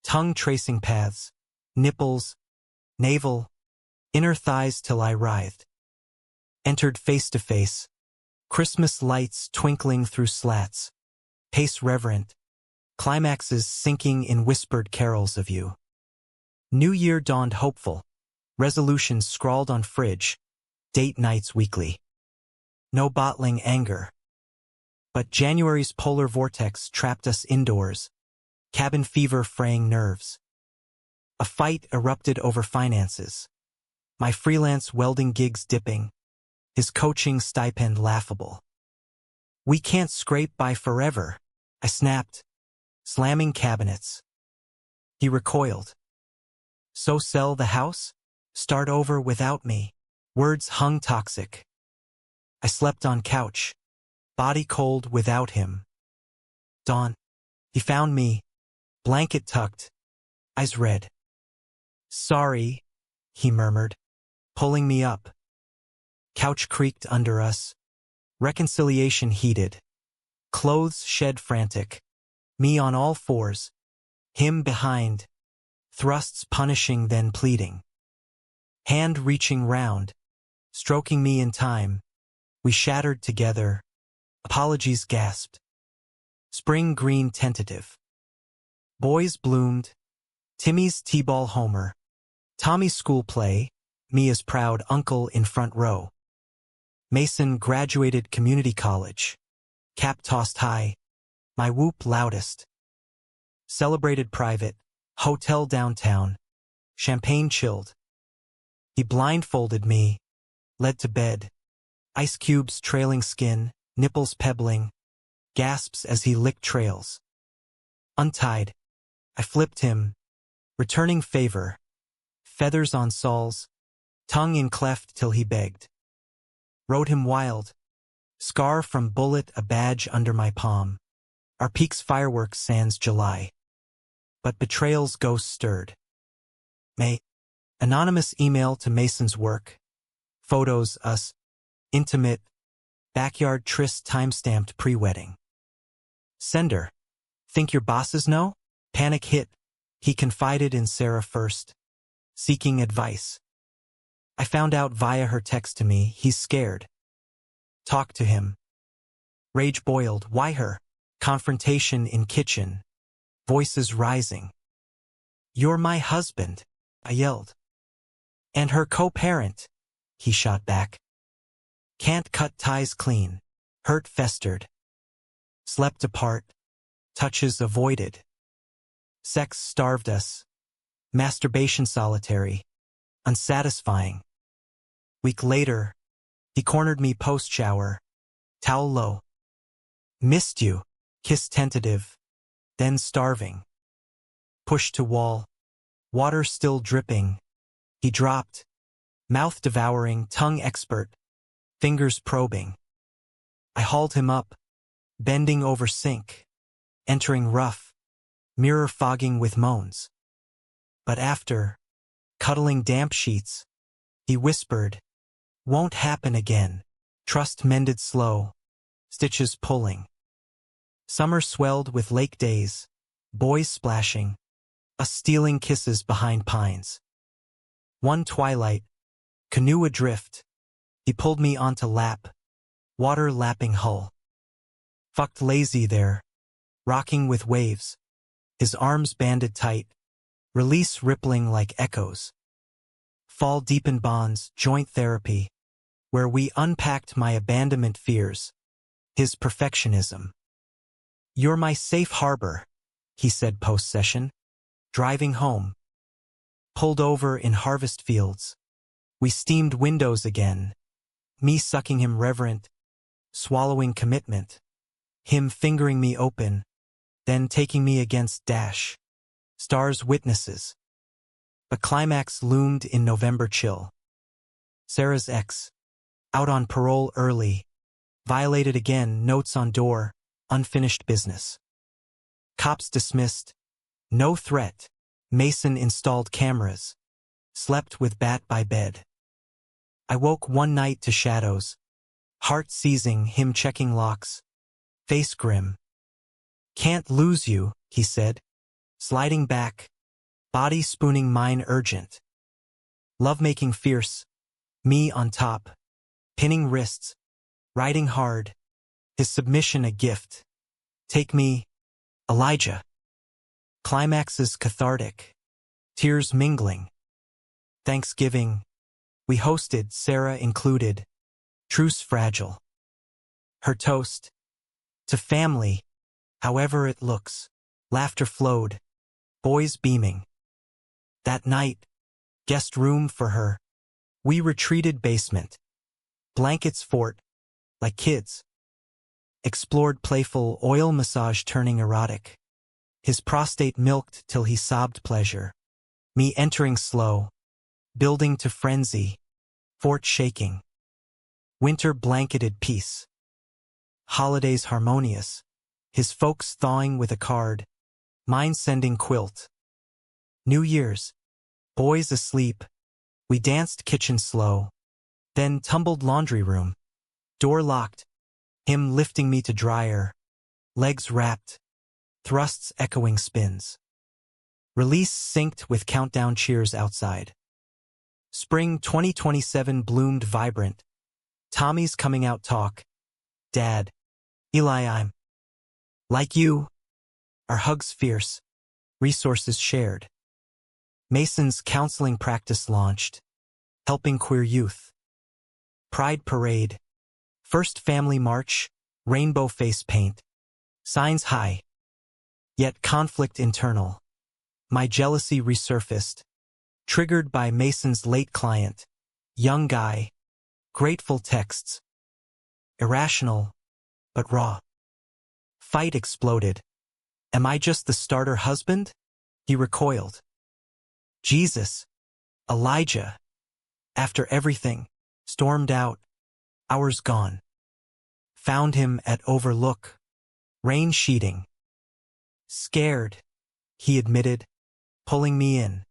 Tongue tracing paths. Nipples. Navel. Inner thighs till I writhed. Entered face to face. Christmas lights twinkling through slats. Pace reverent. Climaxes sinking in whispered carols of you. New Year dawned hopeful. Resolutions scrawled on fridge. Date nights weekly. No bottling anger. But January's polar vortex trapped us indoors. Cabin fever fraying nerves. A fight erupted over finances. My freelance welding gigs dipping. His coaching stipend laughable. We can't scrape by forever, I snapped, slamming cabinets. He recoiled. So sell the house? Start over without me. Words hung toxic. I slept on couch, body cold without him. Dawn. He found me, blanket tucked, eyes red. Sorry, he murmured, pulling me up. Couch creaked under us. Reconciliation heated. Clothes shed frantic. Me on all fours. Him behind. Thrusts punishing then pleading. Hand reaching round. Stroking me in time. We shattered together. Apologies gasped. Spring green tentative. Boys bloomed. Timmy's t-ball homer. Tommy's school play. Me as proud uncle in front row. Mason graduated community college. Cap tossed high. My whoop loudest. Celebrated private. Hotel downtown. Champagne chilled. He blindfolded me. Led to bed. Ice cubes trailing skin. Nipples pebbling. Gasps as he licked trails. Untied. I flipped him. Returning favor. Feathers on soles. Tongue in cleft till he begged. Rode him wild. Scar from bullet a badge under my palm. Our peak's fireworks sans July. But betrayal's ghost stirred. May. Anonymous email to Mason's work. Photos us. Intimate. Backyard tryst time-stamped pre-wedding. Sender. Think your bosses know? Panic hit. He confided in Sarah first. Seeking advice. I found out via her text to me, he's scared. Talk to him. Rage boiled, why her? Confrontation in kitchen. Voices rising. You're my husband, I yelled. And her co-parent, he shot back. Can't cut ties clean. Hurt festered. Slept apart. Touches avoided. Sex starved us. Masturbation solitary. Unsatisfying. Week later, he cornered me post-shower. Towel low. Missed you. Kiss tentative. Then starving. Pushed to wall. Water still dripping. He dropped. Mouth devouring, tongue expert. fingers probing. I hauled him up, bending over sink, entering rough, mirror fogging with moans. But after, cuddling damp sheets, he whispered, "Won't happen again." Trust mended slow, stitches pulling. Summer swelled with lake days, boys splashing, us stealing kisses behind pines. One twilight, canoe adrift, he pulled me onto lap, water lapping hull. Fucked lazy there, rocking with waves, his arms banded tight, release rippling like echoes. Fall deep in bonds, joint therapy, where we unpacked my abandonment fears, his perfectionism. "You're my safe harbor," he said post-session, driving home. Pulled over in harvest fields. We steamed windows again, me sucking him reverent, swallowing commitment, him fingering me open, then taking me against dash. Stars witnesses. But climax loomed in November chill. Sarah's ex, out on parole early, violated again, notes on door, unfinished business. Cops dismissed, no threat, Mason installed cameras, slept with bat by bed. I woke one night to shadows, heart seizing, him checking locks, face grim. "Can't lose you," he said, sliding back, body spooning mine urgent. Lovemaking fierce, me on top, pinning wrists, riding hard, his submission a gift. "Take me, Elijah." Climaxes cathartic, tears mingling. Thanksgiving, we hosted, Sarah included, truce fragile. Her toast, to family, however it looks, laughter flowed, boys beaming. That night, guest room for her, we retreated basement, blankets fort, like kids. Explored playful oil massage turning erotic. His prostate milked till he sobbed pleasure. Me entering slow, building to frenzy, fort shaking. Winter blanketed peace. Holidays harmonious, his folks thawing with a card, mine sending quilt. New Year's, boys asleep, we danced kitchen slow, then tumbled laundry room, door locked, him lifting me to dryer, legs wrapped, thrusts echoing spins. Release synced with countdown cheers outside. Spring 2027 bloomed vibrant. Tommy's coming out talk. Dad, Eli, I'm like you. Our hugs fierce. Resources shared. Mason's counseling practice launched. Helping queer youth. Pride parade. First family march. Rainbow face paint. Signs high. Yet conflict internal. My jealousy resurfaced. Triggered by Mason's late client. Young guy. Grateful texts. Irrational, but raw. Fight exploded. Am I just the starter husband? He recoiled. Jesus, Elijah, after everything, stormed out, hours gone. Found him at Overlook, rain sheeting. Scared, he admitted, pulling me in.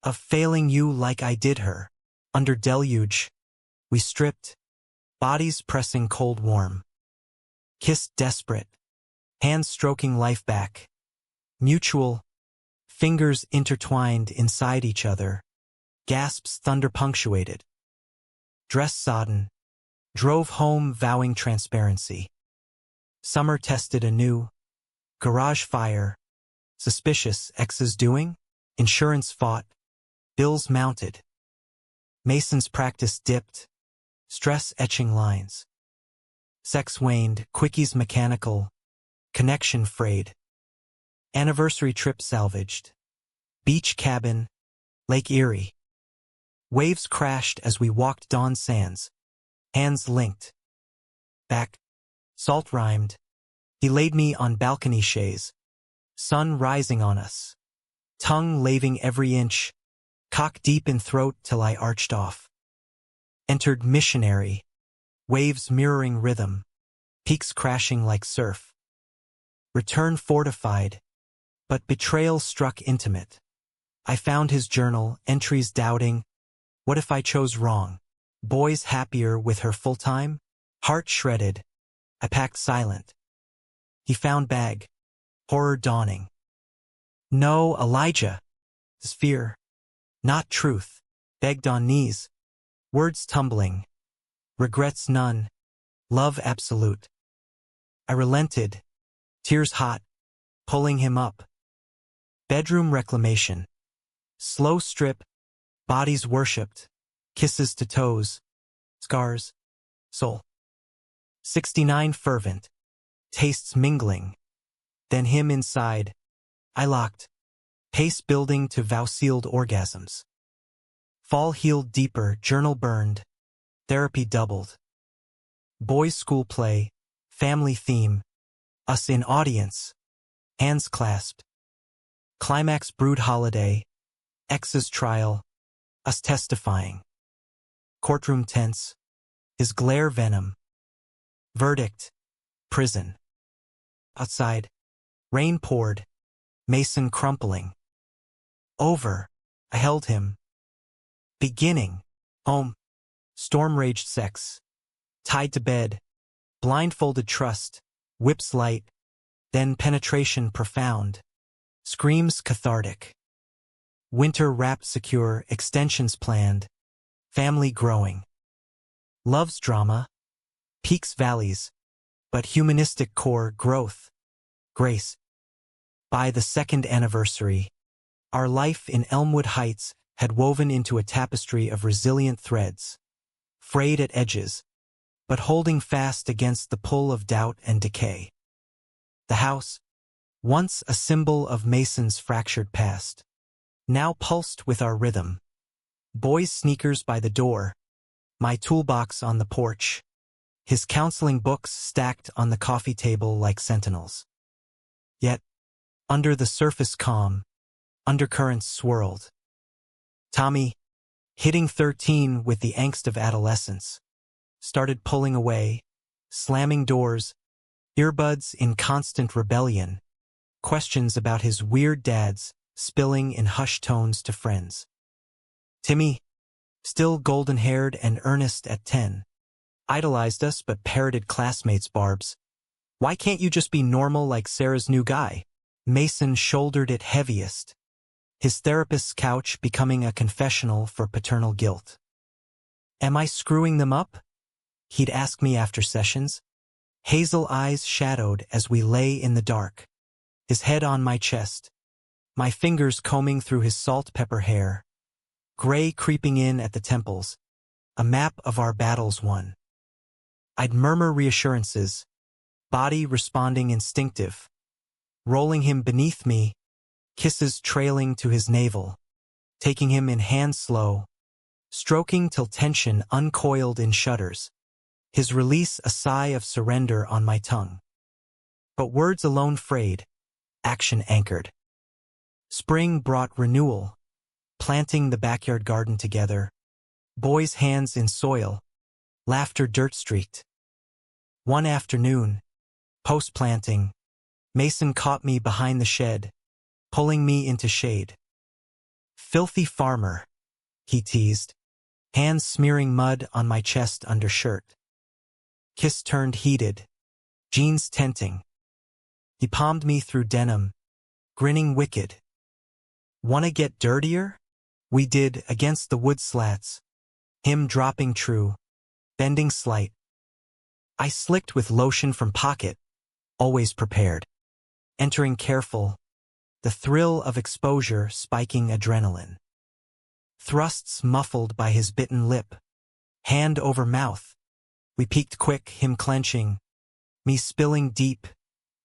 Of failing you like I did her, under deluge, we stripped, bodies pressing cold warm. Kissed desperate, hands stroking life back. Mutual, fingers intertwined inside each other, gasps thunder punctuated. Dress sodden, drove home vowing transparency. Summer tested anew, garage fire, suspicious exes doing, insurance fought, bills mounted. Mason's practice dipped, stress etching lines. Sex waned, quickies mechanical, connection frayed. Anniversary trip salvaged. Beach cabin, Lake Erie. Waves crashed as we walked dawn sands, hands linked. Back, salt rhymed. He laid me on balcony chaise, sun rising on us. Tongue laving every inch, cock deep in throat till I arched off. Entered missionary, waves mirroring rhythm, peaks crashing like surf. Return fortified, but betrayal struck intimate. I found his journal, entries doubting, what if I chose wrong? Boys happier with her full-time? Heart shredded. I packed silent. He found bag. Horror dawning. No, Elijah. His fear. Not truth. Begged on knees. Words tumbling. Regrets none. Love absolute. I relented. Tears hot. Pulling him up. Bedroom reclamation. Slow strip. Bodies worshipped. Kisses to toes. Scars. Soul. 69 fervent. Tastes mingling. Then him inside. I locked. Pace building to vow-sealed orgasms. Fall healed deeper, journal burned. Therapy doubled. Boys' school play. Family theme. Us in audience. Hands clasped. Climax brood holiday. Ex's trial. Us testifying. Courtroom tense. His glare venom. Verdict. Prison. Outside. Rain poured. Mason crumpling. Over. I held him. Beginning. Home. Storm-raged sex. Tied to bed. Blindfolded trust. Whips light. Then penetration profound. Screams cathartic. Winter wrapped secure, extensions planned. Family growing. Love's drama. Peaks valleys. But humanistic core growth. Grace. By the second anniversary, our life in Elmwood Heights had woven into a tapestry of resilient threads, frayed at edges, but holding fast against the pull of doubt and decay. The house, once a symbol of Mason's fractured past, now pulsed with our rhythm. Boys' sneakers by the door, my toolbox on the porch, his counseling books stacked on the coffee table like sentinels. Yet, under the surface calm, undercurrents swirled. Tommy, hitting 13 with the angst of adolescence, started pulling away, slamming doors, earbuds in constant rebellion, questions about his weird dads spilling in hushed tones to friends. Timmy, still golden-haired and earnest at 10, idolized us but parroted classmates' barbs. Why can't you just be normal like Sarah's new guy? Mason shouldered it heaviest, his therapist's couch becoming a confessional for paternal guilt. Am I screwing them up? He'd ask me after sessions. Hazel eyes shadowed as we lay in the dark, his head on my chest, my fingers combing through his salt-pepper hair, gray creeping in at the temples, a map of our battles won. I'd murmur reassurances, body responding instinctive, rolling him beneath me, kisses trailing to his navel, taking him in hand slow, stroking till tension uncoiled in shudders, his release a sigh of surrender on my tongue. But words alone frayed, action anchored. Spring brought renewal, planting the backyard garden together, boys' hands in soil, laughter dirt-streaked. One afternoon, post-planting, Mason caught me behind the shed, pulling me into shade. Filthy farmer, he teased, hands smearing mud on my chest under shirt. Kiss turned heated, jeans tenting. He palmed me through denim, grinning wicked. Wanna get dirtier? We did against the wood slats, him dropping true, bending slight. I slicked with lotion from pocket, always prepared. Entering careful, the thrill of exposure spiking adrenaline. Thrusts muffled by his bitten lip, hand over mouth. We peaked quick, him clenching, me spilling deep,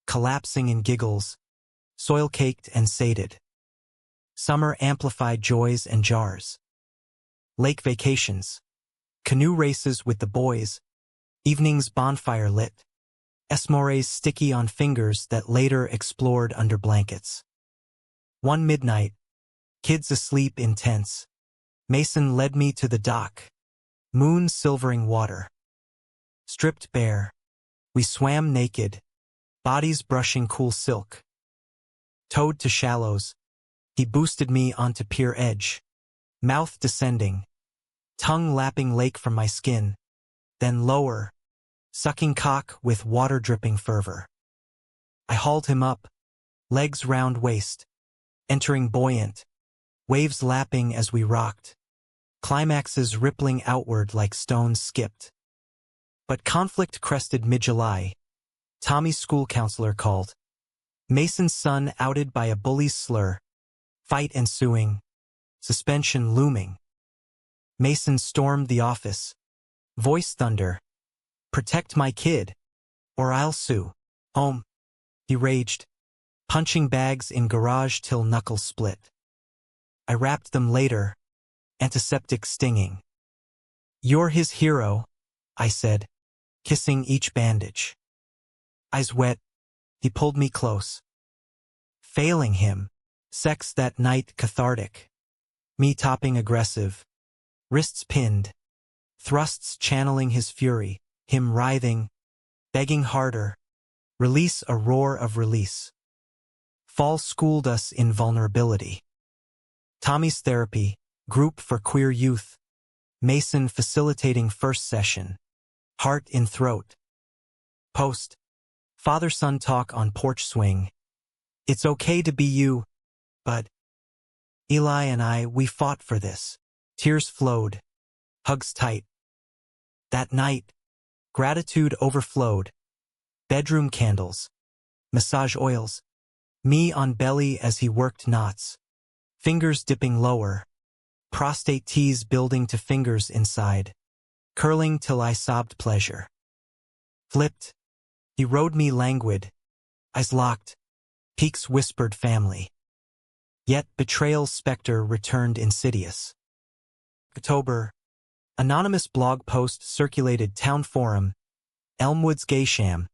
collapsing in giggles, soil-caked and sated. Summer amplified joys and jars. Lake vacations, canoe races with the boys, evenings bonfire lit, esmores sticky on fingers that later explored under blankets. One midnight, kids asleep in tents, Mason led me to the dock, moon silvering water. Stripped bare. We swam naked, bodies brushing cool silk. Towed to shallows, he boosted me onto pier edge, mouth descending, tongue lapping lake from my skin, then lower, sucking cock with water-dripping fervor. I hauled him up, legs round waist, entering buoyant, waves lapping as we rocked, climaxes rippling outward like stones skipped. But conflict crested mid-July. Tommy's school counselor called. Mason's son outed by a bully's slur. Fight ensuing. Suspension looming. Mason stormed the office. Voice thunder. Protect my kid, or I'll sue. Home. He raged, punching bags in garage till knuckles split. I wrapped them later, antiseptic stinging. You're his hero, I said, kissing each bandage. Eyes wet, he pulled me close. Failing him, sex that night cathartic. Me topping aggressive, wrists pinned, thrusts channeling his fury, him writhing, begging harder, release a roar of release. Fall schooled us in vulnerability. Tommy's therapy, group for queer youth. Mason facilitating first session. Heart in throat. Post. Father-son talk on porch swing. It's okay to be you, but Eli and I, we fought for this. Tears flowed. Hugs tight. That night, gratitude overflowed. Bedroom candles. Massage oils. Me on belly as he worked knots. Fingers dipping lower. Prostate tease building to fingers inside. Curling till I sobbed pleasure. Flipped. He rode me languid. Eyes locked. Peaks whispered family. Yet betrayal's specter returned insidious. October. Anonymous blog post circulated town forum. Elmwood's gay sham.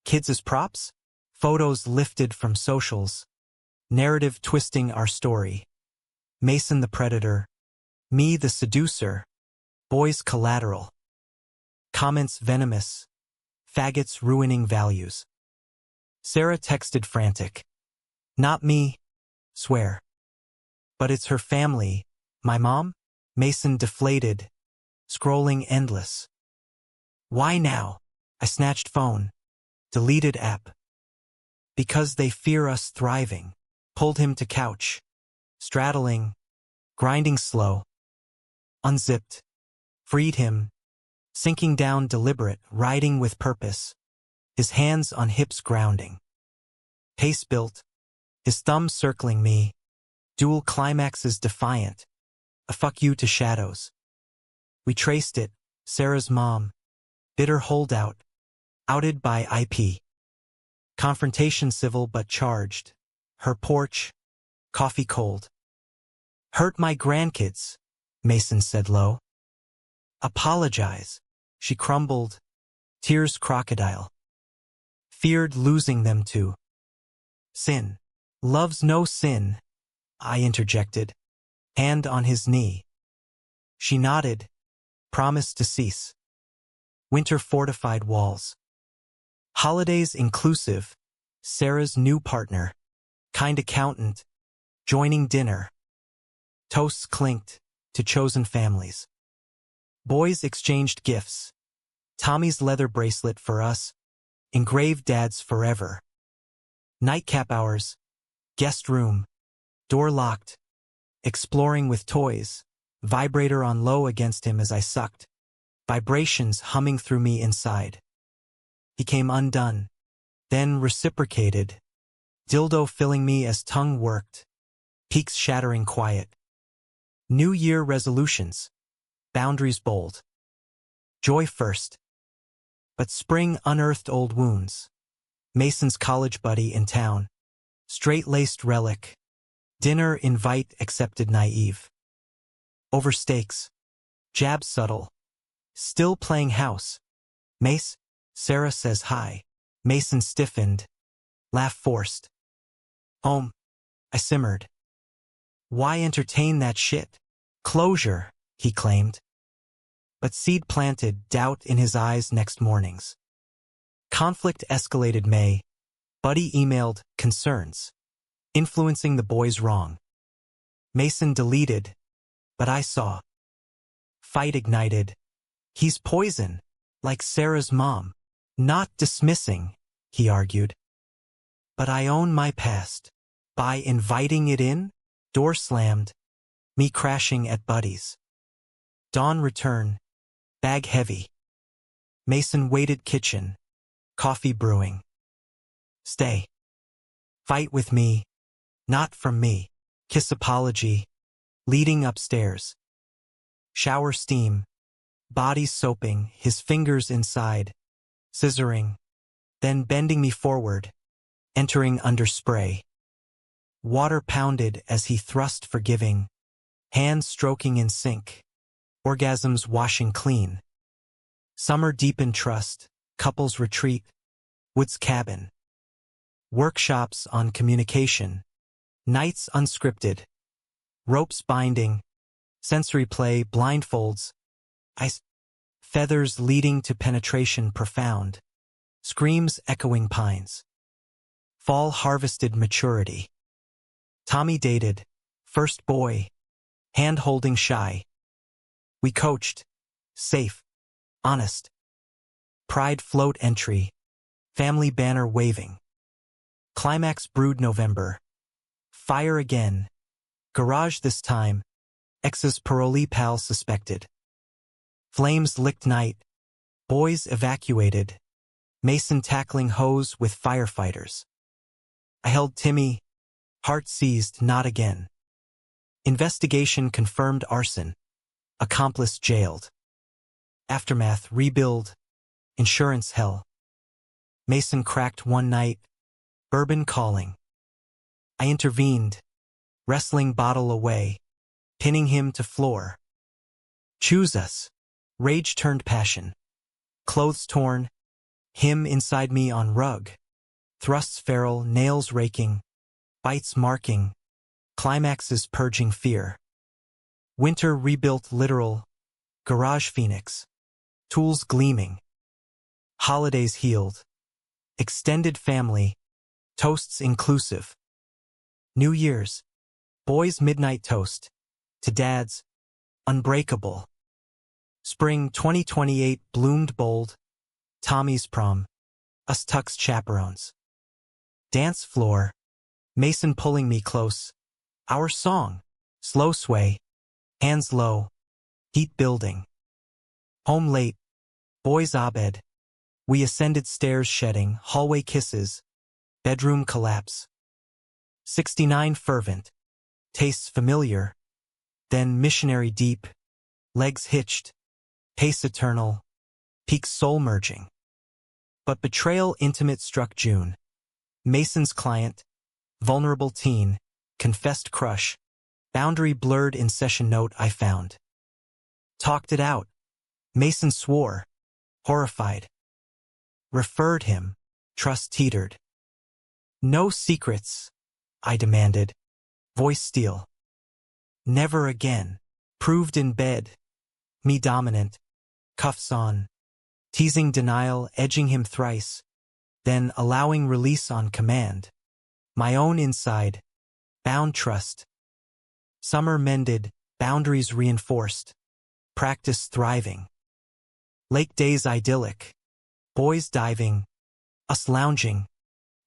Kids as props? Photos lifted from socials. Narrative twisting our story. Mason the predator. Me the seducer. Boys collateral. Comments venomous. Faggots ruining values. Sarah texted frantic. Not me. Swear. But it's her family. My mom? Mason deflated. Scrolling endless. Why now? I snatched phone. Deleted app. Because they fear us thriving. Pulled him to couch. Straddling. Grinding slow. Unzipped. Freed him. Sinking down deliberate, riding with purpose. His hands on hips grounding. Pace built. His thumb circling me. Dual climaxes defiant. A fuck you to shadows. We traced it. Sarah's mom. Bitter holdout. Outed by IP. Confrontation civil but charged. Her porch. Coffee cold. Hurt my grandkids, Mason said low. Apologize. She crumbled. Tears crocodile. Feared losing them to sin. Love's no sin, I interjected. Hand on his knee. She nodded. Promised to cease. Winter fortified walls. Holidays inclusive. Sarah's new partner. Kind accountant. Joining dinner. Toasts clinked to chosen families. Boys exchanged gifts. Tommy's leather bracelet for us. Engraved dad's forever. Nightcap hours. Guest room. Door locked. Exploring with toys. Vibrator on low against him as I sucked. Vibrations humming through me inside. He came undone. Then reciprocated. Dildo filling me as tongue worked. Peaks shattering quiet. New Year resolutions. Boundaries bold. Joy first. But spring unearthed old wounds. Mason's college buddy in town. Straight-laced relic. Dinner invite accepted naive. Over stakes. Jab subtle. Still playing house. Mace? Sarah says hi. Mason stiffened. Laugh forced. Home. I simmered. Why entertain that shit? Closure, he claimed. but seed planted doubt in his eyes next mornings. Conflict escalated May. Buddy emailed concerns, influencing the boys wrong. Mason deleted, but I saw. Fight ignited. He's poison, like Sarah's mom. Not dismissing, he argued. But I own my past. By inviting it in, door slammed, me crashing at Buddy's. Dawn return, bag heavy. Mason waited kitchen, coffee brewing. Stay. Fight with me, not from me. Kiss apology, leading upstairs. Shower steam, body soaping, his fingers inside, scissoring, then bending me forward, entering under spray. Water pounded as he thrust forgiving, hands stroking in sync, orgasms washing clean. Summer deep in trust, couples retreat, woods cabin. Workshops on communication, nights unscripted, ropes binding, sensory play, blindfolds, ice, feathers leading to penetration profound, screams echoing pines. Fall harvested maturity. Tommy dated, first boy, hand-holding shy. We coached, safe, honest. Pride float entry, family banner waving. Climax brewed November. Fire again. Garage this time. Ex's parolee pal suspected. Flames licked night. Boys evacuated. Mason tackling hose with firefighters. I held Timmy. Heart seized, not again. Investigation confirmed arson. Accomplice jailed. Aftermath rebuild. Insurance hell. Mason cracked one night. Bourbon calling. I intervened, wrestling bottle away, pinning him to floor. Choose us. Rage turned passion. Clothes torn, him inside me on rug. Thrusts feral, nails raking, bites marking, climaxes purging fear. Winter rebuilt literal, garage phoenix, tools gleaming. Holidays healed. Extended family, toasts inclusive. New Year's, boys' midnight toast, to dads, unbreakable. Spring 2028 bloomed bold, Tommy's prom, us Tuck's chaperones. Dance floor, Mason pulling me close, our song, slow sway, hands low, heat building. Home late, boys' abed, we ascended stairs shedding, hallway kisses, bedroom collapse. 69 fervent, tastes familiar, then missionary deep, legs hitched, pace eternal, peak soul merging. But betrayal intimate struck June. Mason's client, vulnerable teen, confessed crush, boundary blurred in session note I found. Talked it out. Mason swore, horrified. Referred him, trust teetered. No secrets, I demanded, voice steel. Never again, proved in bed, me dominant, cuffs on, teasing denial, edging him thrice, then allowing release on command. My own inside, bound trust. Summer mended, boundaries reinforced, practice thriving. Lake days idyllic, boys diving, us lounging,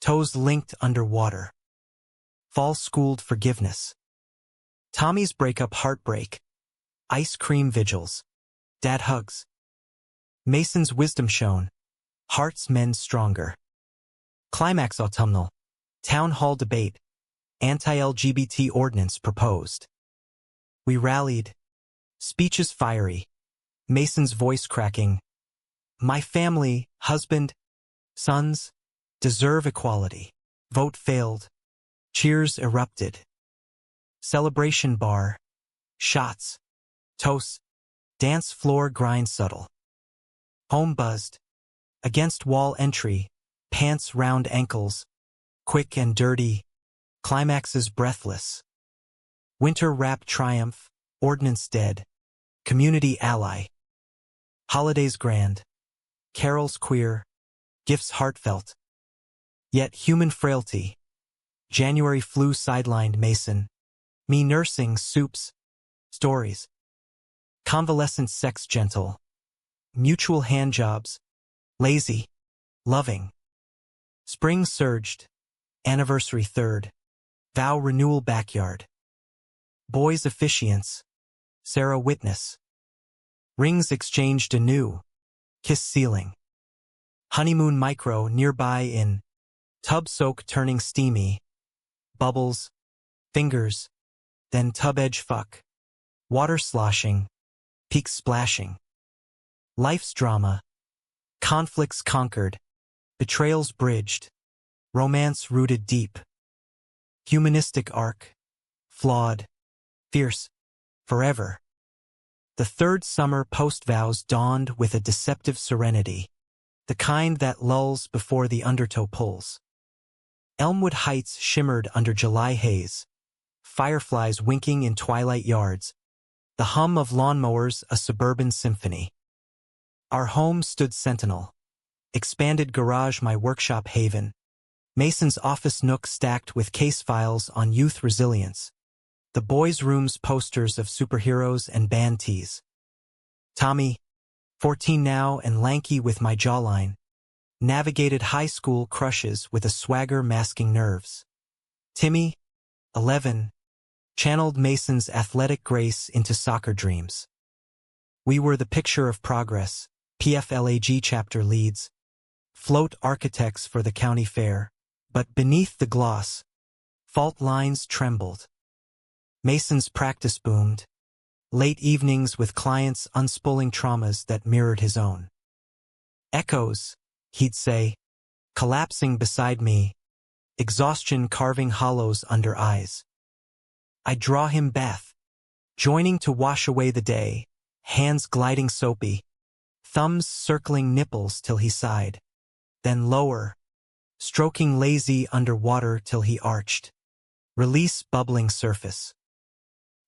toes linked underwater. Fall schooled forgiveness. Tommy's breakup heartbreak, ice cream vigils, dad hugs. Mason's wisdom shown, hearts mend stronger. Climax autumnal, town hall debate, anti-LGBT ordinance proposed. We rallied, speeches fiery, Mason's voice cracking. My family, husband, sons, deserve equality. Vote failed. Cheers erupted. Celebration bar. Shots. Toasts. Dance floor grind subtle. Home buzzed. Against wall entry. Pants round ankles. Quick and dirty. Climaxes breathless. Winter wrap triumph. Ordnance dead. Community ally. Holidays grand, carols queer, gifts heartfelt. Yet human frailty. January flu sidelined Mason. Me nursing soups, stories. Convalescent sex gentle. Mutual handjobs. Lazy. Loving. Spring surged. Anniversary third. Vow renewal backyard. Boys officiants. Sarah witness. Rings exchanged anew. Kiss ceiling. Honeymoon micro nearby in. Tub soak turning steamy. Bubbles. Fingers. Then tub edge fuck. Water sloshing. Peaks splashing. Life's drama. Conflicts conquered. Betrayals bridged. Romance rooted deep. Humanistic arc. Flawed. Fierce. Forever. The third summer post-vows dawned with a deceptive serenity. The kind that lulls before the undertow pulls. Elmwood Heights shimmered under July haze. Fireflies winking in twilight yards. The hum of lawnmowers a suburban symphony. Our home stood sentinel. Expanded garage my workshop haven. Mason's office nook stacked with case files on youth resilience. The boys' rooms posters of superheroes and band tees. Tommy, 14 now and lanky with my jawline, navigated high school crushes with a swagger masking nerves. Timmy, 11, channeled Mason's athletic grace into soccer dreams. We were the picture of progress, PFLAG chapter leads, float architects for the county fair, but beneath the gloss, fault lines trembled. Mason's practice boomed, late evenings with clients unspooling traumas that mirrored his own. Echoes, he'd say, collapsing beside me, exhaustion carving hollows under eyes. I'd draw him bath, joining to wash away the day, hands gliding soapy, thumbs circling nipples till he sighed, then lower, stroking lazy underwater till he arched, release bubbling surface.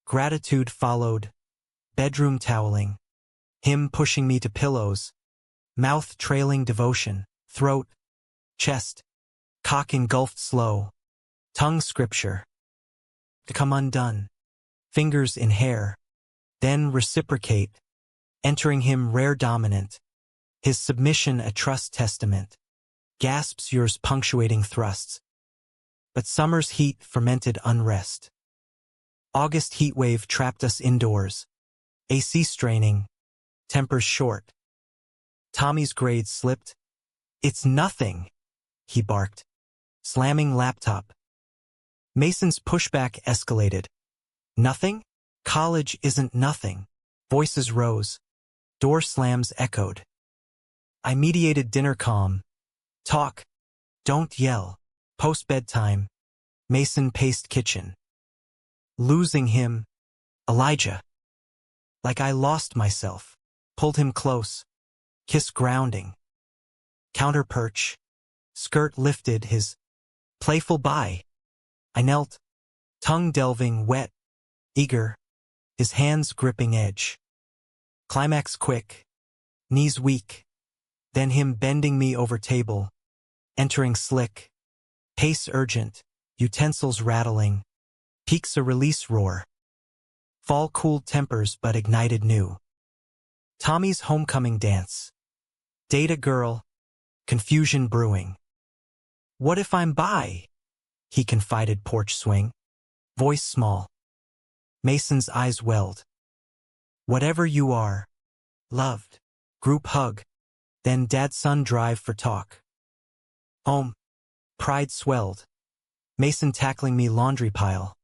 Gratitude followed, bedroom toweling, him pushing me to pillows, mouth trailing devotion, throat, chest, cock engulfed slow, tongue scripture. To come undone, fingers in hair, then reciprocate, entering him rare dominant, his submission a trust testament, gasps yours punctuating thrusts. But summer's heat fermented unrest. August heatwave trapped us indoors, AC straining, tempers short. Tommy's grades slipped. It's nothing, he barked, slamming laptop. Mason's pushback escalated. Nothing? College isn't nothing. Voices rose. Door slams echoed. I mediated dinner calm. Talk. Don't yell. Post-bedtime. Mason paced kitchen. Losing him. Elijah. Like I lost myself. Pulled him close. Kiss grounding. Counter perch. Skirt lifted his playful bye. I knelt. Tongue delving wet. Eager. His hands gripping edge. Climax quick. Knees weak. Then him bending me over table. Entering slick. Pace urgent. Utensils rattling. Peaks a release roar. Fall cooled tempers but ignited new. Tommy's homecoming dance. Date a girl. Confusion brewing. What if I'm bi? He confided porch swing. Voice small. Mason's eyes welled. Whatever you are. Loved. Group hug. Then dad-son drive for talk. Home. Pride swelled. Mason tackling me laundry pile.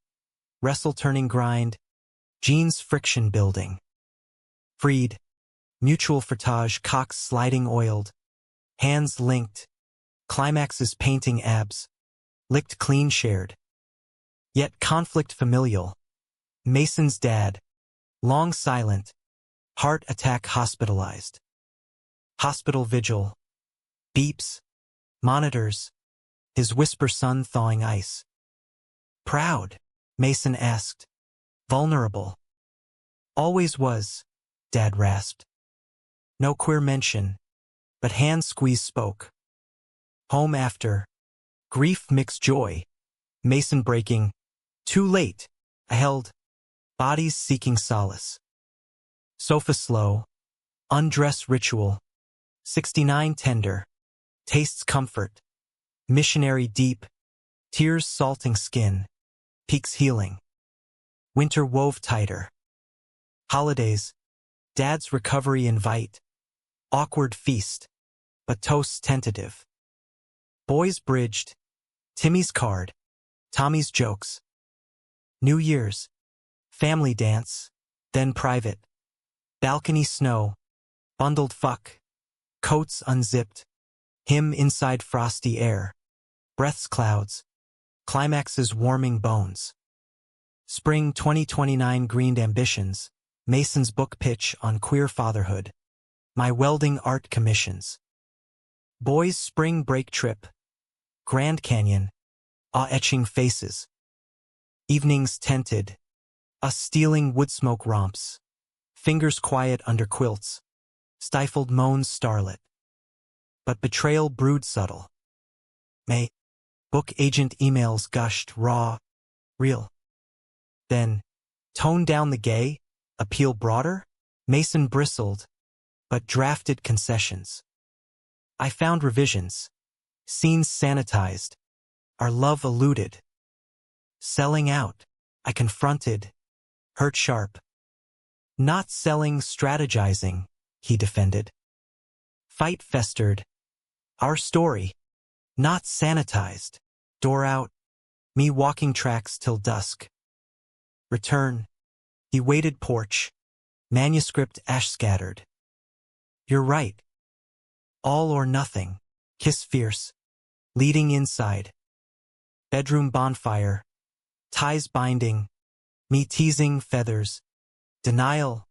Wrestle turning grind. Jeans friction building. Freed. Mutual frottage cocks sliding oiled. Hands linked. Climaxes painting abs. Licked clean shared. Yet conflict familial. Mason's dad. Long silent. Heart attack hospitalized. Hospital vigil. Beeps. Monitors. His whisper son thawing ice. Proud, Mason asked. Vulnerable. Always was, Dad rasped. No queer mention, but hand squeeze spoke. Home after. Grief mixed joy. Mason breaking. Too late. I held. Bodies seeking solace. Sofa slow. Undress ritual. 69 tender. Tastes comfort. Missionary deep. Tears salting skin. Peaks healing. Winter wove tighter. Holidays. Dad's recovery invite. Awkward feast. But toasts tentative. Boys bridged. Timmy's card. Tommy's jokes. New Year's. Family dance. Then private. Balcony snow. Bundled fuck. Coats unzipped. Him inside frosty air. Breaths clouds. Climaxes warming bones. Spring 2029 greened ambitions. Mason's book pitch on queer fatherhood. My welding art commissions. Boys' spring break trip. Grand Canyon. Awe-etching faces. Evenings tented. Us stealing woodsmoke romps. Fingers quiet under quilts. Stifled moans starlit. But betrayal brewed subtle. May. Book agent emails gushed raw. Real. Then, tone down the gay, appeal broader? Mason bristled, but drafted concessions. I found revisions. Scenes sanitized. Our love eluded. Selling out. I confronted. Hurt sharp. Not selling, strategizing, he defended. Fight festered. Our story. Not sanitized. Door out. Me walking tracks till dusk. Return. He waited porch. Manuscript ash scattered. You're right. All or nothing. Kiss fierce. Leading inside. Bedroom bonfire. Ties binding. Me teasing feathers. Denial.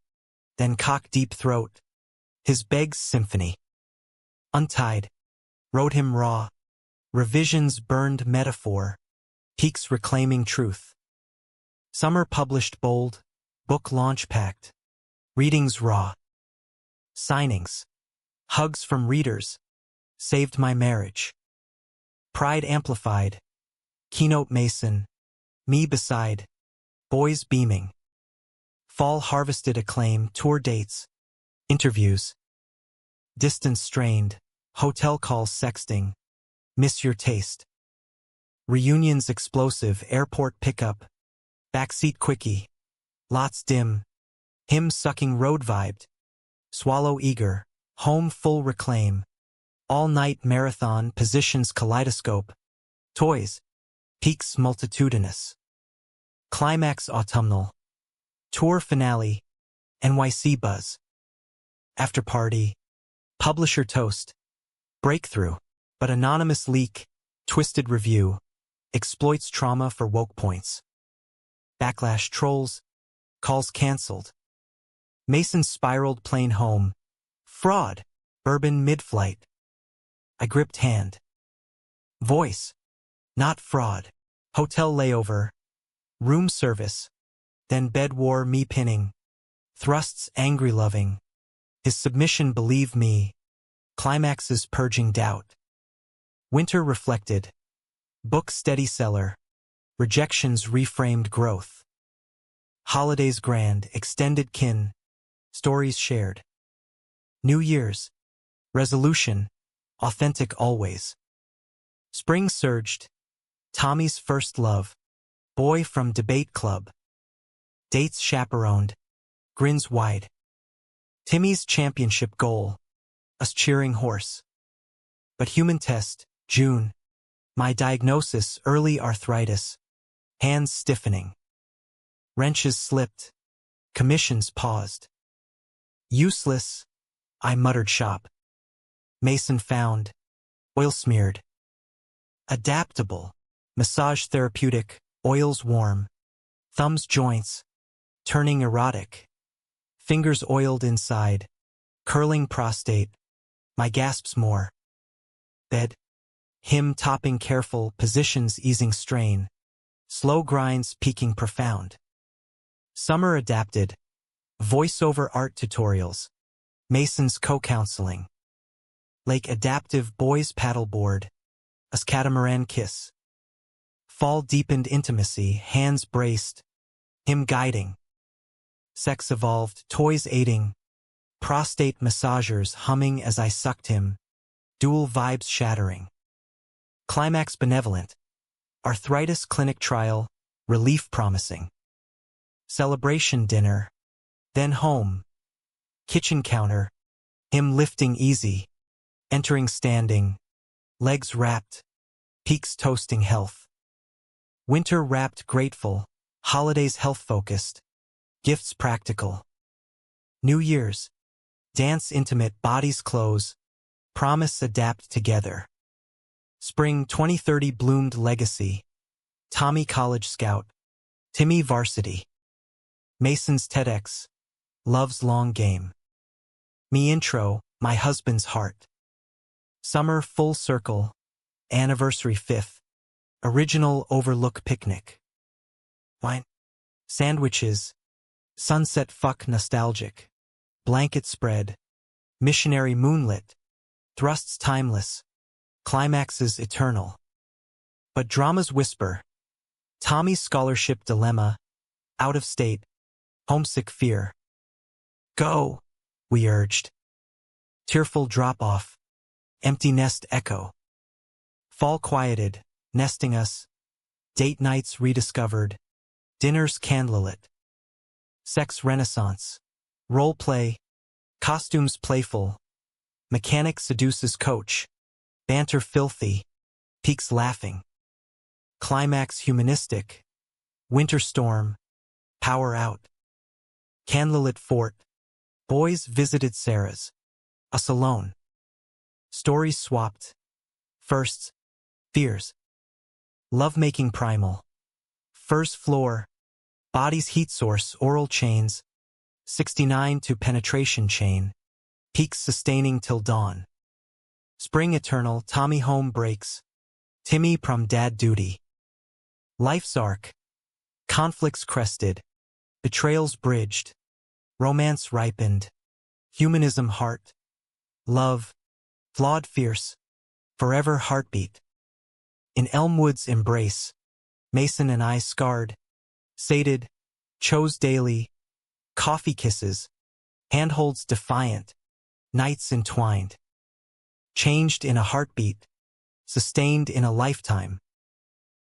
Then cock deep throat. His begs symphony. Untied. Wrote him raw. Revisions burned metaphor. Peaks reclaiming truth. Summer published bold. Book launch packed. Readings raw. Signings. Hugs from readers. Saved my marriage. Pride amplified. Keynote Mason. Me beside. Boys beaming. Fall harvested acclaim. Tour dates. Interviews. Distance strained. Hotel calls sexting. Miss your taste. Reunions explosive. Airport pickup. Backseat quickie. Lots dim. Him sucking road vibed. Swallow eager. Home full reclaim. All-night marathon. Positions kaleidoscope. Toys. Peaks multitudinous. Climax autumnal. Tour finale. NYC buzz. After party. Publisher toast. Breakthrough. But anonymous leak. Twisted review. Exploits trauma for woke points. Backlash trolls. Calls cancelled. Mason spiraled plane home. Fraud. Bourbon mid-flight. I gripped hand. Voice. Not fraud. Hotel layover. Room service. Then bed war. Me pinning. Thrusts angry loving. His submission believe me. Climaxes purging doubt. Winter reflected. Book steady seller. Rejections reframed growth. Holidays grand. Extended kin. Stories shared. New Year's. Resolution. Authentic always. Spring surged. Tommy's first love. Boy from debate club. Dates chaperoned. Grins wide. Timmy's championship goal. Us cheering horse. But human test. June. My diagnosis. Early arthritis. Hands stiffening. Wrenches slipped. Commissions paused. Useless. I muttered shop. Mason found. Oil smeared. Adaptable. Massage therapeutic. Oils warm. Thumbs joints. Turning erotic. Fingers oiled inside. Curling prostate. My gasps more. Bed. Him topping careful. Positions easing strain. Slow grinds peaking profound. Summer adapted. Voiceover art tutorials. Mason's co-counseling. Lake adaptive boys paddleboard. A catamaran kiss. Fall deepened intimacy, hands braced. Him guiding. Sex evolved, toys aiding. Prostate massagers humming as I sucked him. Dual vibes shattering. Climax benevolent. Arthritis clinic trial. Relief promising. Celebration dinner. Then home. Kitchen counter. Him lifting easy. Entering standing. Legs wrapped. Peaks toasting health. Winter wrapped grateful. Holidays health focused. Gifts practical. New Year's. Dance intimate, bodies close. Promise adapt together. Spring 2030 bloomed legacy. Tommy college scout. Timmy varsity. Mason's TEDx. Love's long game. Me intro, my husband's heart. Summer full circle. Anniversary 5th. Original overlook picnic. Wine. Sandwiches. Sunset fuck nostalgic. Blanket spread. Missionary moonlit. Thrusts timeless. Climaxes eternal. But dramas whisper. Tommy's scholarship dilemma. Out of state. Homesick fear. Go, we urged. Tearful drop-off. Empty nest echo. Fall quieted, nesting us. Date nights rediscovered. Dinners candlelit. Sex renaissance. Role play. Costumes playful. Mechanic seduces coach. Banter filthy. Peaks laughing. Climax humanistic. Winter storm. Power out. Candlelit fort. Boys visited Sarah's. Us alone. Stories swapped. Firsts. Fears. Lovemaking primal. First floor. Body's heat source, oral chains. 69 to penetration chain. Peaks sustaining till dawn. Spring eternal, Tommy home breaks. Timmy prom dad duty. Life's arc. Conflicts crested. Betrayals bridged. Romance ripened. Humanism heart. Love. Flawed fierce. Forever heartbeat. In Elmwood's embrace. Mason and I scarred. Sated. Chose daily. Coffee kisses. Handholds defiant. Nights entwined. Changed in a heartbeat. Sustained in a lifetime.